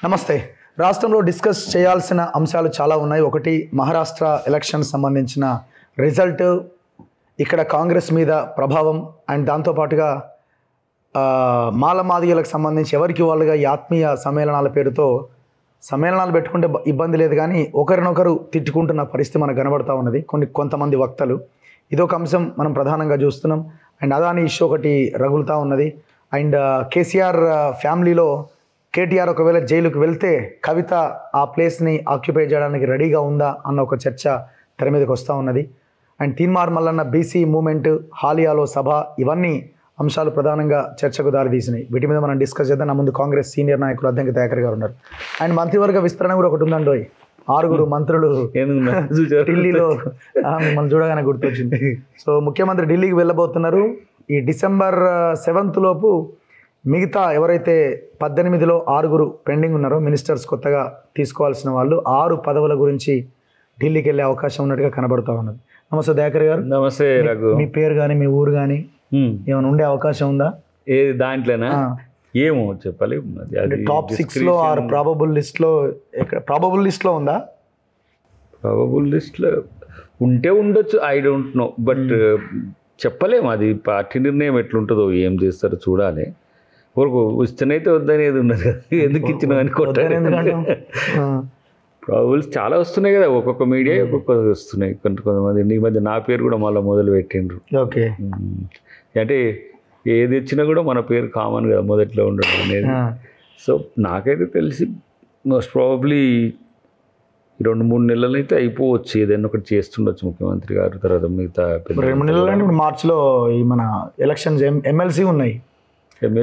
నమస్తే. రాష్ట్రంలో డిస్కస్ చేయాల్సిన అంశాలు చాలా ఉన్నాయి. ఒకటి మహారాష్ట్ర ఎలక్షన్ సంబంధించిన రిజల్ట్, ఇక్కడ కాంగ్రెస్ మీద ప్రభావం అండ్ దాంతోపాటుగా మాలమాదిగలకు సంబంధించి ఎవరికి వాళ్ళుగా ఈ ఆత్మీయ సమ్మేళనాల పేరుతో సమ్మేళనాలు పెట్టుకుంటే ఇబ్బంది లేదు, కానీ ఒకరినొకరు తిట్టుకుంటున్న పరిస్థితి మనకు కనబడతా ఉన్నది కొంతమంది వక్తలు. ఇదొక అంశం మనం ప్రధానంగా చూస్తున్నాం. అండ్ అదాని ఇష్యూ ఒకటి రగులుతూ ఉన్నది. అండ్ కేసీఆర్ ఫ్యామిలీలో కేటీఆర్ ఒకవేళ జైలుకు వెళ్తే కవిత ఆ ప్లేస్ని ఆక్యుపై చేయడానికి రెడీగా ఉందా అన్న ఒక చర్చ తెర మీదకి వస్తూ ఉన్నది. And Teenmar Mallanna BC movement, హాలియాలో సభ, ఇవన్నీ అంశాలు ప్రధానంగా చర్చకు దారితీసినాయి. వీటి మీద మనం డిస్కస్ చేద్దాం. నా ముందు కాంగ్రెస్ సీనియర్ నాయకులు అద్దంకి దయాకర్ గారు ఉన్నారు. అండ్ మంత్రివర్గ విస్తరణ కూడా ఒకటి ఉందండి. 6 మంత్రులు ఢిల్లీలో మిమ్మల్ని చూడగానే గుర్తొచ్చింది. సో ముఖ్యమంత్రి ఢిల్లీకి వెళ్ళబోతున్నారు. ఈ December 7th లోపు మిగతా ఎవరైతే 18లో 6 పెండింగ్ ఉన్నారో మినిస్టర్స్ కొత్తగా తీసుకోవాల్సిన వాళ్ళు 6 పదవుల గురించి ఢిల్లీకి వెళ్ళే అవకాశం ఉన్నట్టుగా కనబడుతూ ఉన్నది. నమస్తే దయాకర్ గారు. నమస్తే రఘు. మీ పేరు కానీ మీ ఊరు కానీ ఏమైనా ఉండే అవకాశం ఉందా? ఏది దాంట్లోనా? ఏమో చెప్పాలి. టాప్ 6లో ఆర్ ప్రాబబుల్ లిస్ట్లో ప్రాబబుల్ లిస్ట్లో ఉందా? ప్రాబబుల్ లిస్ట్లో ఉంటే ఉండొచ్చు, ఐ డోంట్ నో. బట్ చెప్పలేము, అది పార్టీ నిర్ణయం ఎట్లుంటుందో, ఏం చేస్తారో చూడాలి. ఊరుకు ఇష్టనైతే వద్దనేది ఉన్నది కదా, ఎందుకు ఇచ్చిన అని కొట్టాలి. ప్రాబబుల్స్ చాలా వస్తున్నాయి కదా, ఒక్కొక్క మీడియా ఒక్కొక్క వస్తున్నాయి. కొంతమంది ఈ మధ్య నా పేరు కూడా మళ్ళీ మొదలు పెట్టిండ్రు. ఓకే, అంటే ఏది ఇచ్చినా కూడా మన పేరు కామన్ కదా మొదట్లో ఉండడం అనేది. సో నాకైతే తెలిసి మోస్ట్ ప్రాబబ్లీ 2-3 నెలలు అయితే అయిపోవచ్చు, ఏదైనా ఒకటి చేస్తుండొచ్చు ముఖ్యమంత్రి గారు. తర్వాత మిగతా 2 నెలలు అంటే ఇప్పుడు మార్చిలో ఈ మన ఎలక్షన్స్ ఎమ్మెల్సీ ఉన్నాయి,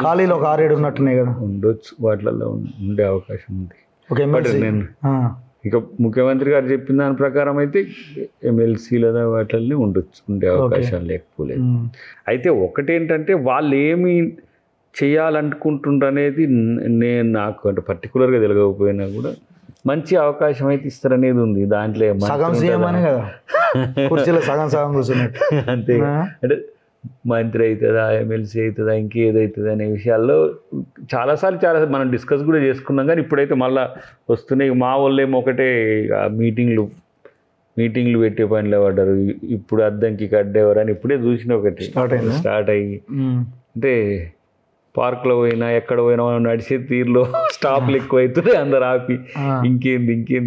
ఖాళీలో ఒక 6-7 ఉన్నట్టున్నాయి కదా, ఉండొచ్చు. వాటిలలో ఉండే అవకాశం ఉంది. బట్ నేను ఇక ముఖ్యమంత్రి గారు చెప్పిన దాని ప్రకారం అయితే ఎమ్మెల్సీల వాటిల్ని ఉండే అవకాశాలు లేకపోలేదు. అయితే ఒకటేంటంటే వాళ్ళు ఏమి చేయాలనుకుంటుండ్రు అనేది నాకు అంటే పర్టికులర్గా తెలియకపోయినా కూడా మంచి అవకాశం అయితే ఇస్తారనేది ఉంది. దాంట్లో సగం సీఎం అనే కదా, కుర్చీలో సగం కూర్చున్నట్టు. అంతే. అంటే మంత్రి అవుతుందా, ఎమ్మెల్సీ అవుతుందా, ఇంకేదవుతుంది అనే విషయాల్లో చాలాసార్లు మనం డిస్కస్ కూడా చేసుకున్నాం. కానీ ఇప్పుడైతే మళ్ళీ వస్తున్నాయి. మా వాళ్ళేమో ఒకటే మీటింగ్లు పెట్టే పనిలో పడ్డారు. ఇప్పుడు అద్దంకి కడ్డేవారు అని ఇప్పుడే చూసిన ఒకటి స్టార్ట్ అయ్యి, అంటే పార్క్లో పోయినా ఎక్కడ పోయినా మనం నడిచే తీరులో స్టాప్లు ఎక్కువ అవుతున్నాయి. అందరు ఆపి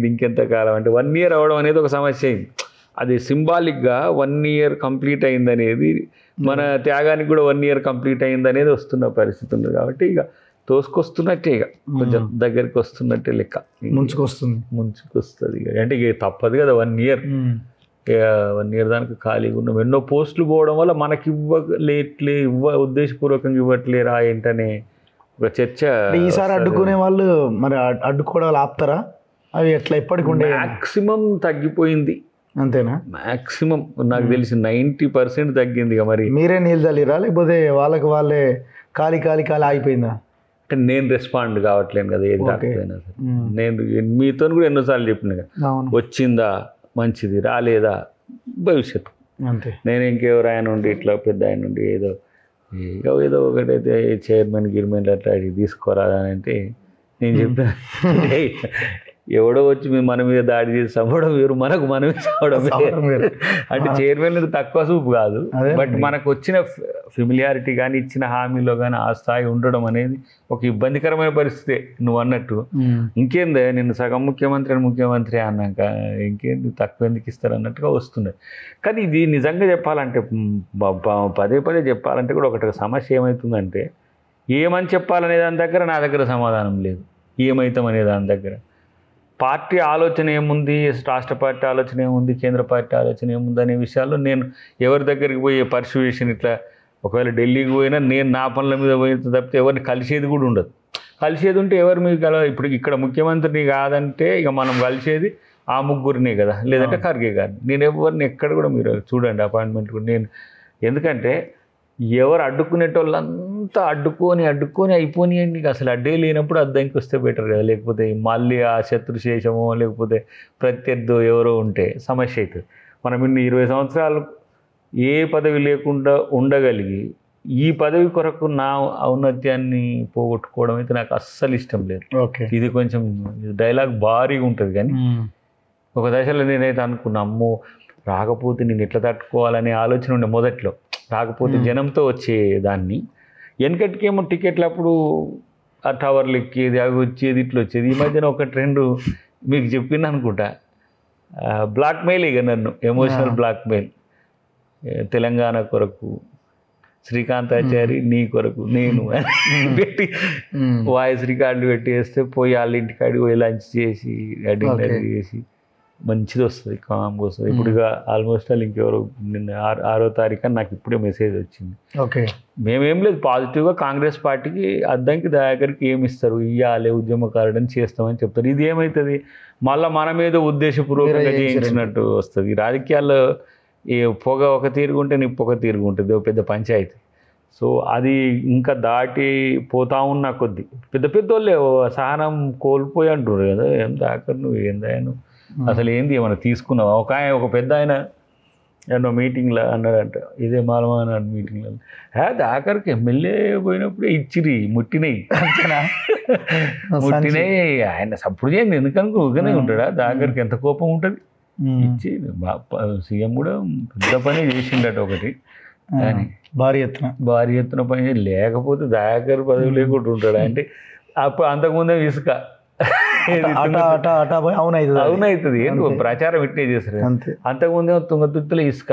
ఇంకెంత కాలం అంటే 1 year అవ్వడం అనేది ఒక సమస్య అయింది. అది సింబాలిక్గా 1 year కంప్లీట్ అయిందనేది, మన త్యాగానికి కూడా 1 year కంప్లీట్ అయిందనేది వస్తున్న పరిస్థితి ఉంది. కాబట్టి ఇక తోసుకొస్తున్నట్టే, ఇక కొంచెం దగ్గరికి వస్తున్నట్టే లెక్క, ముంచుకొస్తుంది. అంటే ఇక తప్పదు కదా, 1 year 1 year దానికి ఖాళీగా ఉన్నాం. ఎన్నో పోస్టులు పోవడం వల్ల మనకి ఉద్దేశపూర్వకంగా ఇవ్వట్లేరా ఏంటనే ఒక చర్చ. ఈసారి అడ్డుకునే వాళ్ళు మరి అడ్డుకోవడాలు ఆపుతారా? అవి ఎట్లా ఎప్పటికి ఉండే? మ్యాక్సిమం తగ్గిపోయింది. అంతేనా? మ్యాక్సిమం నాకు తెలిసి 90% తగ్గింది. ఇక మరి మీరే నీళ్ళు చల్లిరా లేకపోతే వాళ్ళే ఖాళీ ఆగిపోయిందా? అంటే నేను రెస్పాండ్ కావట్లేను కదా, ఏది రాకపోయినా సరే. నేను మీతో కూడా ఎన్నోసార్లు చెప్పిన కదా, వచ్చిందా మంచిది, రాలేదా భవిష్యత్తు. అంతే. నేను ఇంకెవరు ఆయన ఉండి ఇట్లా పెద్ద ఆయన ఉండి ఏదో ఒకటైతే చైర్మన్ గిర్మెన్ అట్లా తీసుకోరాదా అని అంటే నేను చెప్పాను. ఎవడో వచ్చి మన మీద దాడి చేసి చంపడం వేరు, మనమే చంపడం వేరు. అంటే చైర్మన్ తక్కువ చూపు కాదు, బట్ మనకు వచ్చిన ఫెమిలియారిటీ కానీ ఇచ్చిన హామీలో కానీ ఆ స్థాయి ఉండడం అనేది ఒక ఇబ్బందికరమైన పరిస్థితి. నువ్వు అన్నట్టు ఇంకేందే, నిన్ను సగం ముఖ్యమంత్రి అన్నాక ఇంకేంది తక్కువ ఎందుకు ఇస్తారు అన్నట్టుగా వస్తుండే. కానీ ఇది నిజంగా చెప్పాలంటే, పదే చెప్పాలంటే కూడా ఒకటి సమస్య ఏమవుతుందంటే, ఏమని చెప్పాలనే దాని దగ్గర నా దగ్గర సమాధానం లేదు. ఏమవుతాం అనే దాని దగ్గర పార్టీ ఆలోచన ఏముంది, రాష్ట్ర పార్టీ ఆలోచన ఏముంది, కేంద్ర పార్టీ ఆలోచన ఏముంది అనే విషయాల్లో నేను ఎవరి దగ్గరికి పోయే పర్సువేషన్, ఇట్లా ఒకవేళ ఢిల్లీకి పోయినా నేను నా పనుల మీద పోయిన తప్పితే ఎవరిని కలిసేది కూడా ఉండదు. కలిసేది ఉంటే ఎవరు మీకు ఇప్పుడు ఇక్కడ ముఖ్యమంత్రిని కాదంటే ఇక మనం కలిసేది ఆ ముగ్గురినే కదా, లేదంటే ఖర్గే గారిని. నేను ఎవరిని ఎక్కడ కూడా మీరు చూడండి అపాయింట్మెంట్ కూడా నేను, ఎందుకంటే ఎవరు అడ్డుకునేటోళ్ళంతా అడ్డుకొని అయిపోయినాయండి. అసలు అడ్డే లేనప్పుడు అద్దంకి వస్తే బెటర్ కదా, లేకపోతే మళ్ళీ ఆ శత్రుశేషమో లేకపోతే ప్రత్యర్థో ఎవరో ఉంటే సమస్య అవుతుంది. మనం ఇన్ని 20 సంవత్సరాలు ఏ పదవి లేకుండా ఉండగలిగి ఈ పదవి కొరకు నా ఔన్నత్యాన్ని పోగొట్టుకోవడం అయితే నాకు అస్సలు ఇష్టం లేదు. ఓకే. ఇది కొంచెం డైలాగ్ భారీగా ఉంటుంది కానీ ఒక దశలో నేనైతే అనుకున్నా, అమ్మో రాకపోతే నేను ఎట్లా తట్టుకోవాలనే ఆలోచన ఉండే మొదట్లో. రాకపోతే జనంతో వచ్చేదాన్ని, వెనకటికేమో టికెట్లు అప్పుడు ఆ టవర్లు ఎక్కేది, అవి వచ్చేది, ఇట్లా వచ్చేది. ఈ మధ్యన ఒక ట్రెండ్ మీకు చెప్పింది అనుకుంటా, బ్లాక్మెయిల్, ఇక నన్ను ఎమోషనల్ బ్లాక్మెయిల్. తెలంగాణ కొరకు శ్రీకాంతాచారి, నీ కొరకు నేను పెట్టి వాయిస్ రికార్డులు పెట్టి వేస్తే పోయి వాళ్ళ ఇంటికాడికి పోయి లంచ్ చేసి డిన్నర్ చేసి మంచిది వస్తుంది, కామ్గా వస్తుంది. ఇప్పుడు ఇక ఆల్మోస్ట్ వాళ్ళు ఇంకెవరు నిన్న 6వ తారీఖు నాకు ఇప్పుడే మెసేజ్ వచ్చింది. ఓకే. మేమేం లేదు, పాజిటివ్గా కాంగ్రెస్ పార్టీకి అద్దంకి దగ్గరికి ఏమి ఇస్తారు, ఇవ్వాలి ఉద్యమకారుడని చేస్తామని చెప్తారు. ఇది ఏమవుతుంది, మళ్ళీ మన మీద ఉద్దేశపూర్వకంగా చేయించినట్టు వస్తుంది. రాజకీయాల్లో ఈ పొగ ఒక తీరుగుంటే నిప్పు ఒక తీరుగుంటుంది, ఒక పెద్ద పంచాయతీ. సో అది ఇంకా దాటి పోతా ఉన్న కొద్దీ పెద్ద పెద్ద వాళ్ళే సహనం కోల్పోయి అంటున్నారు కదా, ఏం దాకా నువ్వు ఏందాయను అసలు ఏంది ఏమన్నా తీసుకున్నావు. ఒక పెద్ద ఆయన ఎన్నో మీటింగ్లో అన్నాడంట, ఇదే మాలమాన మీటింగ్లో, దాకరికి ఎమ్మెల్యే పోయినప్పుడే ఇచ్చిరి ముట్టినాయి ముట్టినాయి. ఆయన సప్పుడు చేయండి ఎందుకనుకో ఊగానే ఉంటాడా, దాకరికి ఎంత కోపం ఉంటుంది. ఇచ్చి సీఎం కూడా పెద్ద పని చేసిండట ఒకటి, కానీ భారీ ఎత్తున పని లేకపోతే దాకరి పదవి లేకుండా ఉంటాడు. అంటే అప్పుడు అంతకుముందే ఇసుక అవునవుతుంది, ప్రచారం ఇట్టే చేస్తారు. అంతకుముందే తుంగతుర్తిలో ఇసుక,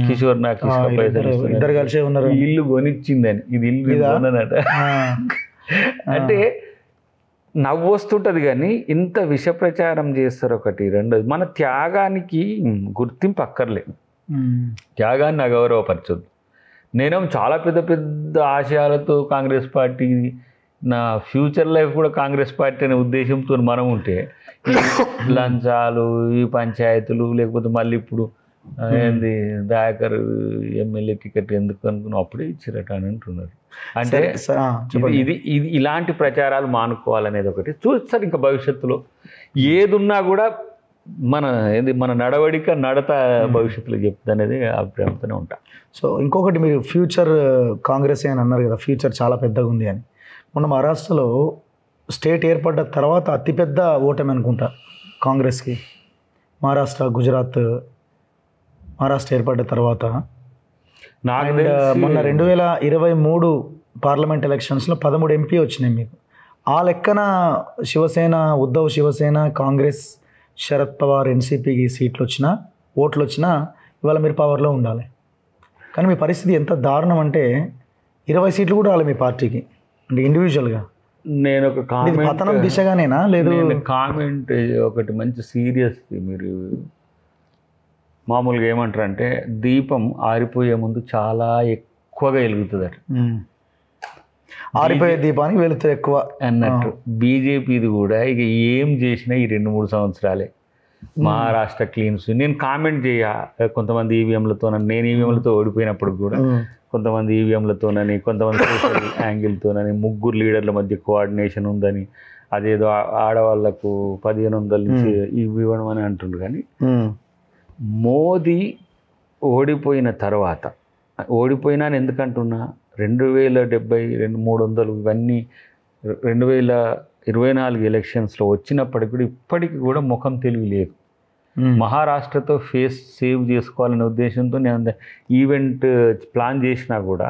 కిషోర్ నాకు ఇసుక పైసలు ఇద్దరు కలిసే ఉన్నారు, ఇల్లు కొనిచ్చిందని, ఇది ఇల్లు కొననట. అంటే నవ్వు వస్తుంటుంది కానీ ఇంత విష ప్రచారం చేస్తారు. ఒకటి రెండోది, మన త్యాగానికి గుర్తింపు అక్కర్లేదు, త్యాగాన్ని అగౌరవపరచొద్దు. నేనేమో చాలా పెద్ద పెద్ద ఆశయాలతో కాంగ్రెస్ పార్టీ, నా ఫ్యూచర్ లైఫ్ కూడా కాంగ్రెస్ పార్టీ అనే ఉద్దేశంతో మనం ఉంటే లంచాలు, ఈ పంచాయతీలు, లేకపోతే మళ్ళీ ఇప్పుడు ఏంది దయాకర్ ఎమ్మెల్యే టికెట్ ఎందుకు అనుకున్నాం, అప్పుడే ఇచ్చిరట అని అంటున్నారు. అంటే ఇది ఇలాంటి ప్రచారాలు మానుకోవాలనేది ఒకటి చూస్తారు. ఇంకా భవిష్యత్తులో ఏదున్నా కూడా మన నడవడిక నడత భవిష్యత్తులో చెప్తుంది అనేది అభిప్రాయంతోనే ఉంటా. సో ఇంకొకటి, మీరు ఫ్యూచర్ కాంగ్రెస్ అని అన్నారు కదా, ఫ్యూచర్ చాలా పెద్దగా ఉంది అని. మొన్న మహారాష్ట్రలో స్టేట్ ఏర్పడ్డ తర్వాత అతిపెద్ద ఓటమి అనుకుంటా కాంగ్రెస్కి. మహారాష్ట్ర, గుజరాత్, మహారాష్ట్ర ఏర్పడ్డ తర్వాత మొన్న 2023 పార్లమెంట్ ఎలక్షన్స్లో 13 ఎంపీ వచ్చినాయి మీకు. ఆ లెక్కన శివసేన, ఉద్ధవ్ శివసేన, కాంగ్రెస్, శరద్ పవార్, ఎన్సీపీకి సీట్లు వచ్చినా, ఓట్లు వచ్చినా ఇవాళ మీరు పవర్లో ఉండాలి. కానీ మీ పరిస్థితి ఎంత దారుణం అంటే 20 సీట్లు కూడా రాలి మీ పార్టీకి, అంటే ఇండివిజువల్గా. నేను ఒక పతనం దిశగానేనా లేదు కామెంట్ ఒకటి మంచి సీరియస్, మీరు మామూలుగా ఏమంటారు అంటే దీపం ఆరిపోయే ముందు చాలా ఎక్కువగా వెలుగుతుందట, ఆరిపోయే దీపానికి వెలుతురు ఎక్కువ అన్నట్టు. బీజేపీది కూడా ఇక ఏం చేసినా ఈ 2-3 సంవత్సరాలే. మహారాష్ట్ర క్లీన్స్, నేను కామెంట్ కొంతమంది ఈవీఎంలతోనని, నేను ఈవీఎంలతో ఓడిపోయినప్పుడు కూడా కొంతమంది ఈవీఎంలతోనని, కొంతమంది సోషల్ యాంగిల్తోనని, 3 లీడర్ల మధ్య కోఆర్డినేషన్ ఉందని, అదేదో ఆడవాళ్లకు 1500 నుంచి ఇవ్వడం అని అంటుండ్రు. కానీ మోదీ ఓడిపోయిన తర్వాత, ఓడిపోయినా ఎందుకంటున్నా, 2070, 300 ఇవన్నీ 2024 ఎలక్షన్స్లో వచ్చినప్పటికి కూడా ఇప్పటికి కూడా ముఖం తెలివి లేదు. మహారాష్ట్రతో ఫేస్ సేవ్ చేసుకోవాలనే ఉద్దేశంతో నేను ఈవెంట్ ప్లాన్ చేసినా కూడా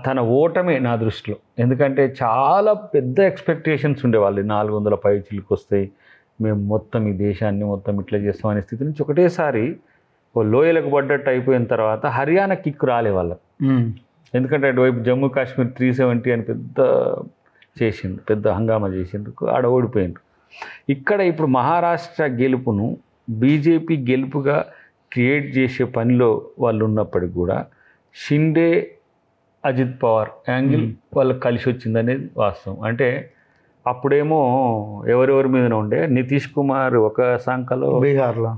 తన ఓటమే నా దృష్టిలో. ఎందుకంటే చాలా పెద్ద ఎక్స్పెక్టేషన్స్ ఉండేవాళ్ళు, 400 పైచిలకు వస్తాయి, మేము మొత్తం ఈ దేశాన్ని మొత్తం ఇట్లా చేస్తామనే స్థితి నుంచి ఒకటేసారి లోయలకు పడ్డట్టు అయిపోయిన తర్వాత హర్యానా కిక్ రాలే వాళ్ళకు. ఎందుకంటే అటువైపు జమ్మూ కాశ్మీర్ 370 అని పెద్ద హంగామా చేసిండ్రు, ఆడ ఓడిపోయిండ్రు. ఇక్కడ ఇప్పుడు మహారాష్ట్ర గెలుపును బీజేపీ గెలుపుగా క్రియేట్ చేసే పనిలో వాళ్ళు ఉన్నప్పటికి కూడా షిండే, అజిత్ పవార్ యాంగిల్ వాళ్ళకి కలిసి వచ్చిందనేది వాస్తవం. అంటే అప్పుడేమో ఎవరెవరి మీద ఉండే, నితీష్ కుమార్ ఒక సంఖలో, బీహార్లో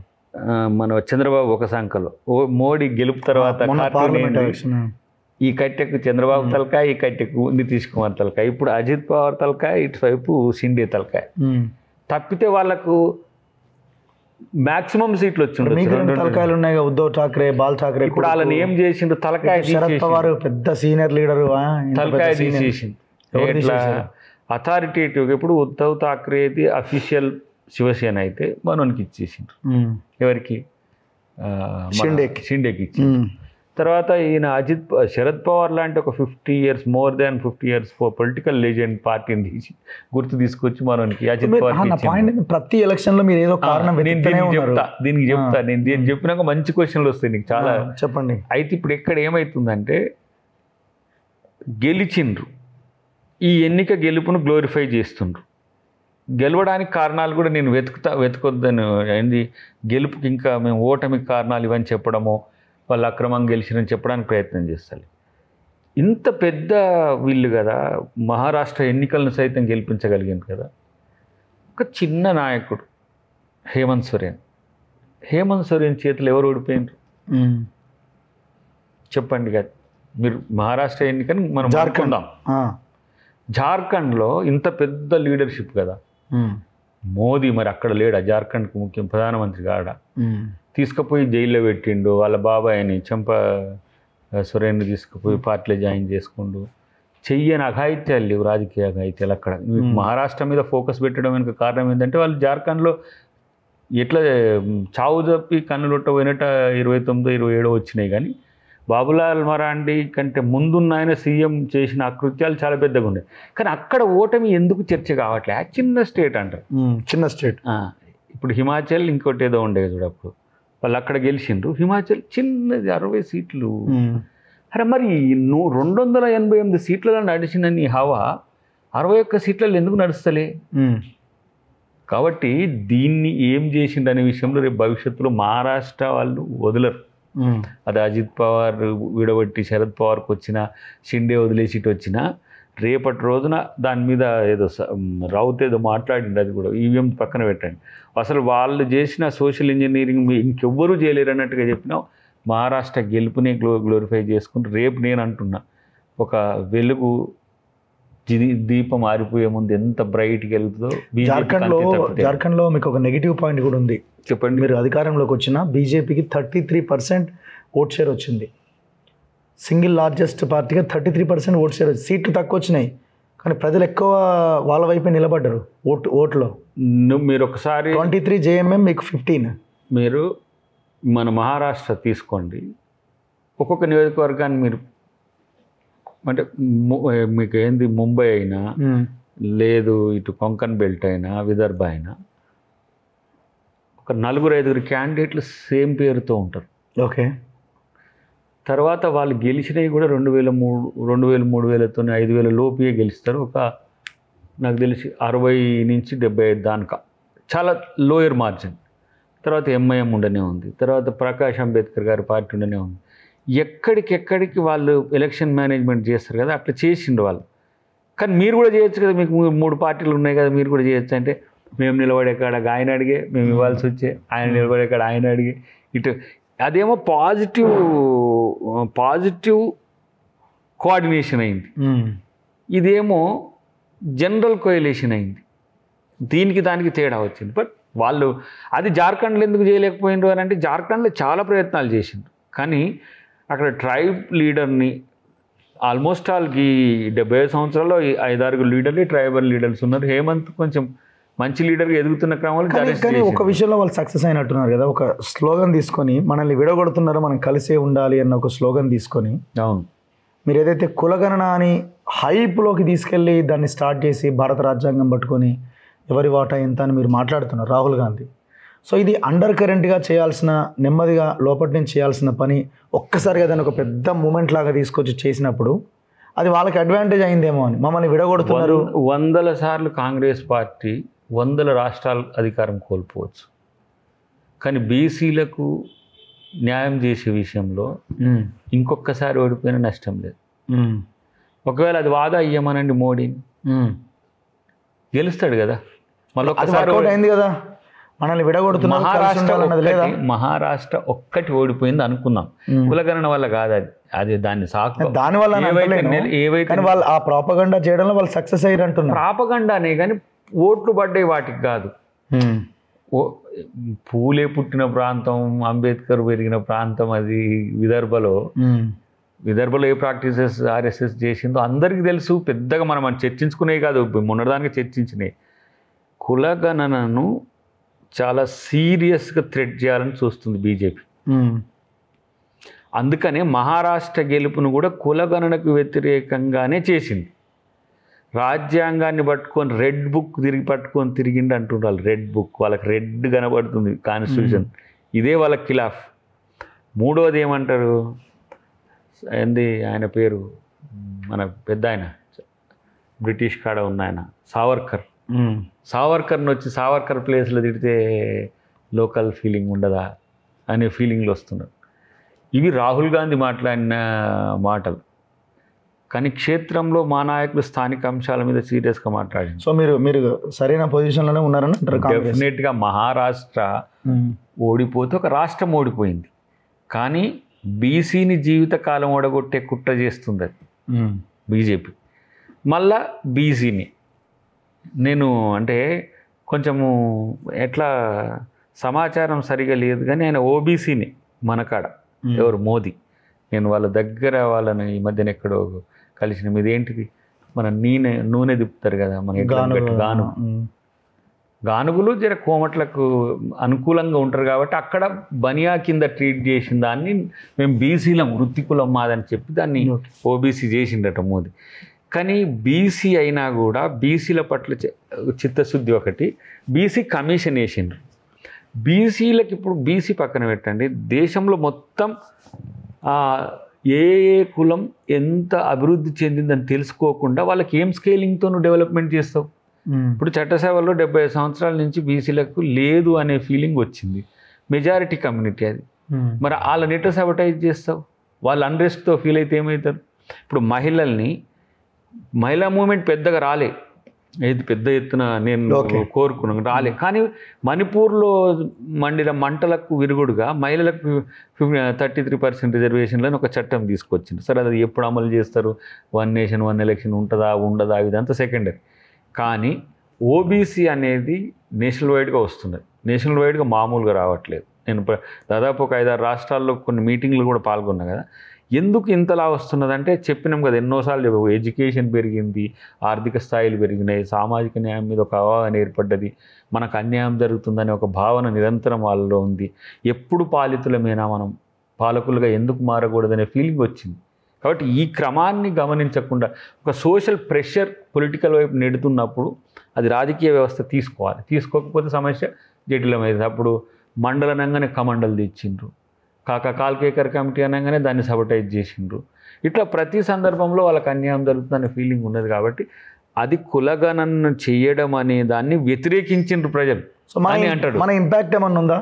మన చంద్రబాబు ఒక సంఖలో, మోడీ గెలుపు తర్వాత ఈ కట్టెకు చంద్రబాబు తలకాయ, ఈ కట్టెకు నితీష్ కుమార్ తలకాయ, ఇప్పుడు అజిత్ పవార్ తలకాయ, ఇటువైపు షిండే తలకాయ. తప్పితే వాళ్ళకు మాక్సిమం సీట్లు వచ్చిండ్రు. మీకు రెండు తలకాయలు ఉన్నాయి కదా, ఉద్ధవ్ ఠాక్రే, బాల్ ఠాక్రే. ఇప్పుడు వాళ్ళని ఏం చేసిండ్రు, తలకాయ శరద్ పవార్ పెద్ద సీనియర్ లీడరు, తలకాయ తీసేసింది. ఇట్లా అథారిటేటివ్ ఇప్పుడు ఉద్ధవ్ ఠాక్రేది అఫీషియల్ శివసేన అయితే మనోనికి ఇచ్చేసిండ్రు. ఎవరికి? షిండేకి ఇచ్చి. తర్వాత ఈయన శరద్ పవార్ లాంటి ఒక 50 years more than 50 years political legend పార్టీని తీసి గుర్తు తీసుకొచ్చి మనోనికి అజిత్ పవార్. ప్రతి ఎలక్షన్ లో మీరు ఏదో కారణం దీనికి చెప్తా. నేను చెప్పినాక మంచి క్వశ్చన్లు వస్తాయి నీకు చాలా. చెప్పండి. అయితే ఇప్పుడు ఇక్కడ ఏమవుతుందంటే గెలిచిండ్రు, ఈ ఎన్నిక గెలుపును గ్లోరిఫై చేస్తుండ్రు. గెలవడానికి కారణాలు కూడా నేను వెతుకొద్దని ఏంది, గెలుపుకి ఇంకా మేము ఓటమికి కారణాలు ఇవన్నీ చెప్పడమో, వాళ్ళు అక్రమంగా గెలిచినని చెప్పడానికి ప్రయత్నం చేస్తారు. ఇంత పెద్ద వీళ్ళు కదా, మహారాష్ట్ర ఎన్నికలను సైతం గెలిపించగలిగింది కదా. ఒక చిన్న నాయకుడు హేమంత్ సోరెన్ చేతులు ఎవరు ఓడిపోయినారు చెప్పండి కదా మీరు. మహారాష్ట్ర ఎన్నికని మనం జార్ఖండ్లో ఇంత పెద్ద లీడర్షిప్ కదా, మోదీ మరి అక్కడ లేడా? జార్ఖండ్కి ముఖ్యం ప్రధానమంత్రి కాడ తీసుకుపోయి జైల్లో పెట్టిండు. వాళ్ళ బాబాయిని సోరెన్ను తీసుకుపోయి పార్టీలో జాయిన్ చేసుకుండు. చెయ్యని అఘాయిత్యాలు లేవు, రాజకీయ అఘాయిత్యాలు అక్కడ. మహారాష్ట్ర మీద ఫోకస్ పెట్టడం వెనుక కారణం ఏంటంటే వాళ్ళు జార్ఖండ్లో ఎట్లా చావు తప్పి కన్నులొట్ట పోయినట్టు 29, 27 వచ్చినాయి. కానీ బాబులాల్ మరాండి కంటే ముందున్న ఆయన సీఎం చేసిన అకృత్యాలు చాలా పెద్దగా ఉన్నాయి. కానీ అక్కడ ఓటమి ఎందుకు చర్చ కావట్లే? చిన్న స్టేట్ అంటారు, చిన్న స్టేట్. ఇప్పుడు హిమాచల్ ఇంకోటి ఏదో ఉండేది చూడప్పుడు, వాళ్ళు అక్కడ గెలిచిండ్రు. హిమాచల్ చిన్నది 60 సీట్లు. అరే మరి 288 సీట్లలో నడిచిన హవా 61 సీట్లలో ఎందుకు నడుస్తలే? కాబట్టి దీన్ని ఏం చేసిండు అనే విషయంలో రేపు భవిష్యత్తులో మహారాష్ట్ర వాళ్ళు వదలరు. అది అజిత్ పవార్ విడబట్టి శరద్ పవార్కి వచ్చిన, షిండే వదిలేసి ఇటు వచ్చిన, రేపటి రోజున దాని మీద ఏదో రౌత్ ఏదో మాట్లాడింది. అది కూడా ఈవీఎం పక్కన పెట్టండి. అసలు వాళ్ళు చేసిన సోషల్ ఇంజనీరింగ్ ఇంకెవ్వరూ చేయలేరు అన్నట్టుగా చెప్పినాం. మహారాష్ట్ర గెలుపునే గ్లోరిఫై చేసుకుంటూ రేపు నేను అంటున్నా, ఒక వెలుగు దీపం ఆరిపోయే ముందు ఎంత బ్రైట్గా వెళ్తుందో. జార్ఖండ్లో మీకు ఒక నెగిటివ్ పాయింట్ కూడా ఉంది. చెప్పండి. మీరు అధికారంలోకి వచ్చిన బీజేపీకి 33% ఓట్ షేర్ వచ్చింది. సింగిల్ లార్జెస్ట్ పార్టీగా 33% ఓట్ షేర్ వచ్చింది. సీట్లు తక్కువ వచ్చినాయి కానీ ప్రజలు ఎక్కువ వాళ్ళ వైపే నిలబడ్డారు ఓట్లో. మీరు ఒకసారి 23 JMM, మీకు 15. మీరు మన మహారాష్ట్ర తీసుకోండి, ఒక్కొక్క నియోజకవర్గాన్ని మీరు అంటే మీకు ఏంది, ముంబై అయినా లేదు ఇటు కొంకన్ బెల్ట్ అయినా విదర్భ అయినా ఒక 4-5 క్యాండిడేట్లు సేమ్ పేరుతో ఉంటారు. ఓకే. తర్వాత వాళ్ళు గెలిచినవి కూడా 2000, 3000తో 5000 లోపే గెలుస్తారు. ఒక నాకు తెలిసి 60 నుంచి 75 దానికా, చాలా లోయర్ మార్జిన్. తర్వాత ఎంఐఎం ఉండనే ఉంది, తర్వాత ప్రకాష్ అంబేద్కర్ గారి పార్టీ ఉండనే ఉంది. ఎక్కడికెక్కడికి వాళ్ళు ఎలక్షన్ మేనేజ్మెంట్ చేస్తారు కదా, అట్లా చేసిండు వాళ్ళు. కానీ మీరు కూడా చేయొచ్చు కదా, మీకు 3 పార్టీలు ఉన్నాయి కదా, మీరు కూడా చేయొచ్చు. అంటే మేము నిలబడే కాడ ఆయన అడిగే మేము ఇవ్వాల్సి వచ్చే, ఆయన నిలబడే కాడ ఆయన అడిగే ఇటు. అదేమో పాజిటివ్ కోఆర్డినేషన్ అయింది, ఇదేమో జనరల్ కోయలేషన్ అయింది. దీనికి దానికి తేడా వచ్చింది. బట్ వాళ్ళు అది జార్ఖండ్లో ఎందుకు చేయలేకపోయినారు అని అంటే, జార్ఖండ్లో చాలా ప్రయత్నాలు చేసిండ్రు కానీ అక్కడ ట్రైబ్ లీడర్ని ఆల్మోస్ట్ ఆల్కి 75 సంవత్సరాల్లో 5-6 లీడర్లు ట్రైబల్ లీడర్స్ ఉన్నారు. హేమంత్ కొంచెం మంచి లీడర్గా ఎదుగుతున్న క్రమంలో. కానీ ఒక విషయంలో వాళ్ళు సక్సెస్ అయినట్టున్నారు కదా, ఒక స్లోగన్ తీసుకొని మనల్ని విడగొడుతున్నారో మనం కలిసే ఉండాలి అన్న ఒక స్లోగన్ తీసుకొని. అవును. మీరు ఏదైతే కులగణన అని హైప్లోకి తీసుకెళ్ళి దాన్ని స్టార్ట్ చేసి భారత రాజ్యాంగం పట్టుకొని ఎవరి వాటా ఎంత అని మీరు మాట్లాడుతున్నారు రాహుల్ గాంధీ. సో ఇది అండర్ కరెంట్గా చేయాల్సిన, నెమ్మదిగా లోపటి నుంచి చేయాల్సిన పని ఒక్కసారిగా దాన్ని ఒక పెద్ద మూమెంట్ లాగా తీసుకొచ్చి చేసినప్పుడు అది వాళ్ళకి అడ్వాంటేజ్ అయిందేమో అని. మమ్మల్ని విడగొడుతున్నారు. 100 సార్లు కాంగ్రెస్ పార్టీ 100 రాష్ట్రాలు అధికారం కోల్పోవచ్చు, కానీ బీసీలకు న్యాయం చేసే విషయంలో ఇంకొకసారి ఓడిపోయినా నష్టం లేదు. ఒకవేళ అది వాదా అయ్యమనండి మోడీని, గెలుస్తాడు కదా. మళ్ళీ ఒక్కసారి అయింది కదా, మనల్ని విడగొడుతున్నారు. మహారాష్ట్ర ఒక్కటి ఓడిపోయింది అనుకుందాం, కులగణన వల్ల కాదు. అది దాన్ని సాకు, దానివల్ల ఏవైతే వాళ్ళు ఆ ప్రాపగండా చేయడంలో వాళ్ళు సక్సెస్ అయ్యారు అంటున్నారు. ప్రాపగండానే కానీ ఓట్లు పడ్డాయి వాటికి కాదు. పూలే పుట్టిన ప్రాంతం, అంబేద్కర్ పెరిగిన ప్రాంతం అది విదర్భలో ఏ ప్రాక్టీసెస్ ఆర్ఎస్ఎస్ చేసిందో అందరికీ తెలుసు. పెద్దగా మనం చర్చించుకునేవి కాదు, మొన్నదానికి చర్చించినాయి. కులగణనను చాలా సీరియస్గా థ్రెట్ చేయాలని చూస్తుంది బీజేపీ. అందుకనే మహారాష్ట్ర గెలుపును కూడా కులగణనకు వ్యతిరేకంగానే చేసింది. రాజ్యాంగాన్ని పట్టుకొని రెడ్ బుక్ పట్టుకొని తిరిగిండి అంటుండాలి. రెడ్ బుక్ వాళ్ళకి రెడ్ కనబడుతుంది కాన్స్టిట్యూషన్, ఇదే వాళ్ళకి ఖిలాఫ్. మూడవది ఏమంటారు, ఏంది ఆయన పేరు, మన పెద్ద ఆయన బ్రిటిష్ కాడ ఉన్న ఆయన సావర్కర్ని వచ్చి సావర్కర్ ప్లేస్లో తిడితే లోకల్ ఫీలింగ్ ఉండదా అనే ఫీలింగ్లు వస్తున్నారు. ఇవి రాహుల్ గాంధీ మాట్లాడిన మాటలు. కానీ క్షేత్రంలో మా నాయకులు స్థానిక అంశాల మీద సీరియస్గా మాట్లాడింది. సో మీరు సరైన పొజిషన్లోనే ఉన్నారని డెఫినెట్గా మహారాష్ట్ర ఓడిపోతే ఒక రాష్ట్రం ఓడిపోయింది, కానీ బీసీని జీవితకాలం ఓడగొట్టే కుట్ర చేస్తుంది అది బీజేపీ. మళ్ళా బీసీని నేను అంటే కొంచెము ఎట్లా సమాచారం సరిగా లేదు, కానీ ఆయన ఓబీసీని మనకాడ ఎవరు మోదీ, నేను వాళ్ళ దగ్గర వాళ్ళని ఈ మధ్యన ఎక్కడో కలిసిన, మీదేంటిది మన నూనె దిప్పుతారు కదా మన గానుగులు జర కోమట్లకు అనుకూలంగా ఉంటారు కాబట్టి అక్కడ బనియా కింద ట్రీట్ చేసిన దాన్ని మేము బీసీలం వృత్తికులం మాదని చెప్పి దాన్ని ఓబీసీ చేసిండట మోదీ. కానీ బీసీ అయినా కూడా బీసీల పట్ల చిత్తశుద్ధి ఒకటి, బీసీ కమిషన్ వేసిండ్రు. బీసీలకు ఇప్పుడు బీసీ పక్కన పెట్టండి, దేశంలో మొత్తం ఏ కులం ఎంత అభివృద్ధి చెందిందని తెలుసుకోకుండా వాళ్ళకి ఏం స్కేలింగ్తో నువ్వు డెవలప్మెంట్ చేస్తావు? ఇప్పుడు చట్టసభలో 75 సంవత్సరాల నుంచి బీసీలకు లేదు అనే ఫీలింగ్ వచ్చింది, మెజారిటీ కమ్యూనిటీ అది. మరి వాళ్ళ నెట్ సబటైజ్ చేస్తావు, వాళ్ళు అన్రెస్ట్తో ఫీల్ అయితే ఏమవుతారు? ఇప్పుడు మహిళా మూమెంట్ పెద్దగా రాలే, ఇది పెద్ద ఎత్తున నేను కోరుకున్నాను రాలే, కానీ మణిపూర్లో మండిన మంటలకు విరుగుడుగా మహిళలకు 33% రిజర్వేషన్లను ఒక చట్టం తీసుకొచ్చింది. సరే అది ఎప్పుడు అమలు చేస్తారు, 1 నేషన్ 1 ఎలక్షన్ ఉంటుందా ఉండదా ఇదంతా సెకండరీ. కానీ ఓబీసీ అనేది నేషనల్ వైడ్గా వస్తున్నది, నేషనల్ వైడ్గా మామూలుగా రావట్లేదు. నేను దాదాపు ఒక 5-6 రాష్ట్రాల్లో కొన్ని మీటింగ్లు కూడా పాల్గొన్నా కదా. ఎందుకు ఇంతలా వస్తున్నదంటే చెప్పినాం కదా ఎన్నోసార్లు, ఎడ్యుకేషన్ పెరిగింది, ఆర్థిక స్థాయిలు పెరిగినాయి, సామాజిక న్యాయం మీద ఒక అవగాహన ఏర్పడ్డది, మనకు అన్యాయం జరుగుతుందనే ఒక భావన నిరంతరం వాళ్ళలో ఉంది. ఎప్పుడు పాలితులమేనా మనం, పాలకులుగా ఎందుకు మారకూడదనే ఫీలింగ్ వచ్చింది. కాబట్టి ఈ క్రమాన్ని గమనించకుండా ఒక సోషల్ ప్రెషర్ పొలిటికల్ వైపు నెడుతున్నప్పుడు అది రాజకీయ వ్యవస్థ తీసుకోవాలి, తీసుకోకపోతే సమస్య జటిలమైంది. అప్పుడు మండలనంగానే కమండలు తెచ్చిండ్రు, కాల్కేకర్ కమిటీ అనగానే దాన్ని సబటైజ్ చేసిండ్రు. ఇట్లా ప్రతి సందర్భంలో వాళ్ళకి అన్యాయం జరుగుతుందనే ఫీలింగ్ ఉన్నది. కాబట్టి అది కులగణన చేయడం అనే దాన్ని వ్యతిరేకించిండ్రు ప్రజలు. సో అంటాడు మన ఇంపాక్ట్ ఏమన్నా ఉందా?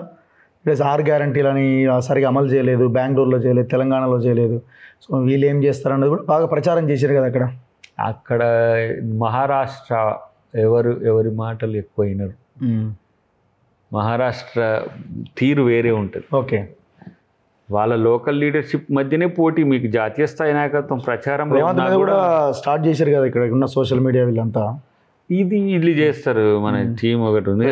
ప్లస్ 6 గ్యారంటీలని సరిగా అమలు చేయలేదు, బెంగళూరులో చేయలేదు, తెలంగాణలో చేయలేదు. సో వీళ్ళు ఏం చేస్తారన్నది కూడా బాగా ప్రచారం చేశారు కదా అక్కడ మహారాష్ట్ర ఎవరి మాటలు ఎక్కువ అయినారు. మహారాష్ట్ర తీరు వేరే ఉంటుంది. ఓకే, వాళ్ళ లోకల్ లీడర్షిప్ మధ్యనే పోటీ. మీకు జాతీయ స్థాయి నాయకత్వం ప్రచారం కూడా స్టార్ట్ చేశారు కదా ఇక్కడ ఉన్న సోషల్ మీడియా వీళ్ళంతా. ఇది చేస్తారు. మన టీం ఒకటి ఉంది,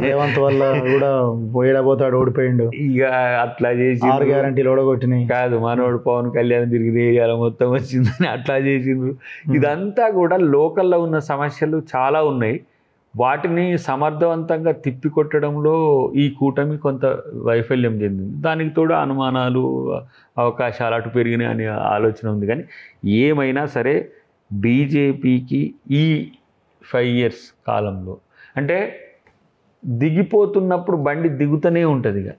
రేవంత్ వల్ల కూడా పోతాడు, ఓడిపోయిండు. ఇక అట్లా చేసి 6 గ్యారంటీలు ఓడగొట్టినాయి కాదు, మనోడు పవన్ కళ్యాణ్ తిరిగి ఏరియాలో మొత్తం వచ్చిందని అట్లా చేసిండ్రు. ఇదంతా కూడా లోకల్లో ఉన్న సమస్యలు చాలా ఉన్నాయి. వాటిని సమర్థవంతంగా తిప్పికొట్టడంలో ఈ కూటమి కొంత వైఫల్యం చెందింది. దానికి తోడు అనుమానాలు, అవకాశాలు అటు పెరిగినాయి అనే ఆలోచన ఉంది. కానీ ఏమైనా సరే బీజేపీకి ఈ 5 years కాలంలో అంటే దిగిపోతున్నప్పుడు బండి దిగుతూనే ఉంటుంది. ఇక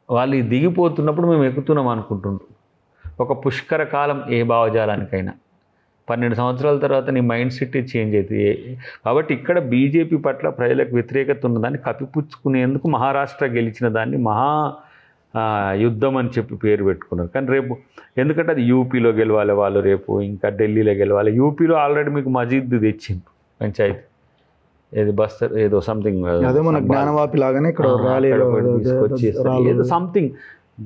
వాళ్ళు దిగిపోతున్నప్పుడు మేము ఎక్కుతున్నాం అనుకుంటుండ్రు. ఒక పుష్కర కాలం ఏ భావజాలానికైనా 12 సంవత్సరాల తర్వాత నీ మైండ్ సెట్ చేంజ్ అవుతుంది. కాబట్టి ఇక్కడ బీజేపీ పట్ల ప్రజలకు వ్యతిరేకత ఉన్నదాన్ని కప్పిపుచ్చుకునేందుకు మహారాష్ట్ర గెలిచిన దాన్ని మహా యుద్ధం అని చెప్పి పేరు పెట్టుకున్నారు. కానీ రేపు ఎందుకంటే అది యూపీలో గెలవాలి వాళ్ళు, రేపు ఇంకా ఢిల్లీలో గెలవాలి. యూపీలో ఆల్రెడీ మీకు మజీద్ తెచ్చిండ్రు పంచాయతీ, ఏది బస్తర్ ఏదో సంథింగ్ జ్ఞానవాపి లాగానే ఇక్కడ తీసుకొచ్చేస్తారు. ఏదో సంథింగ్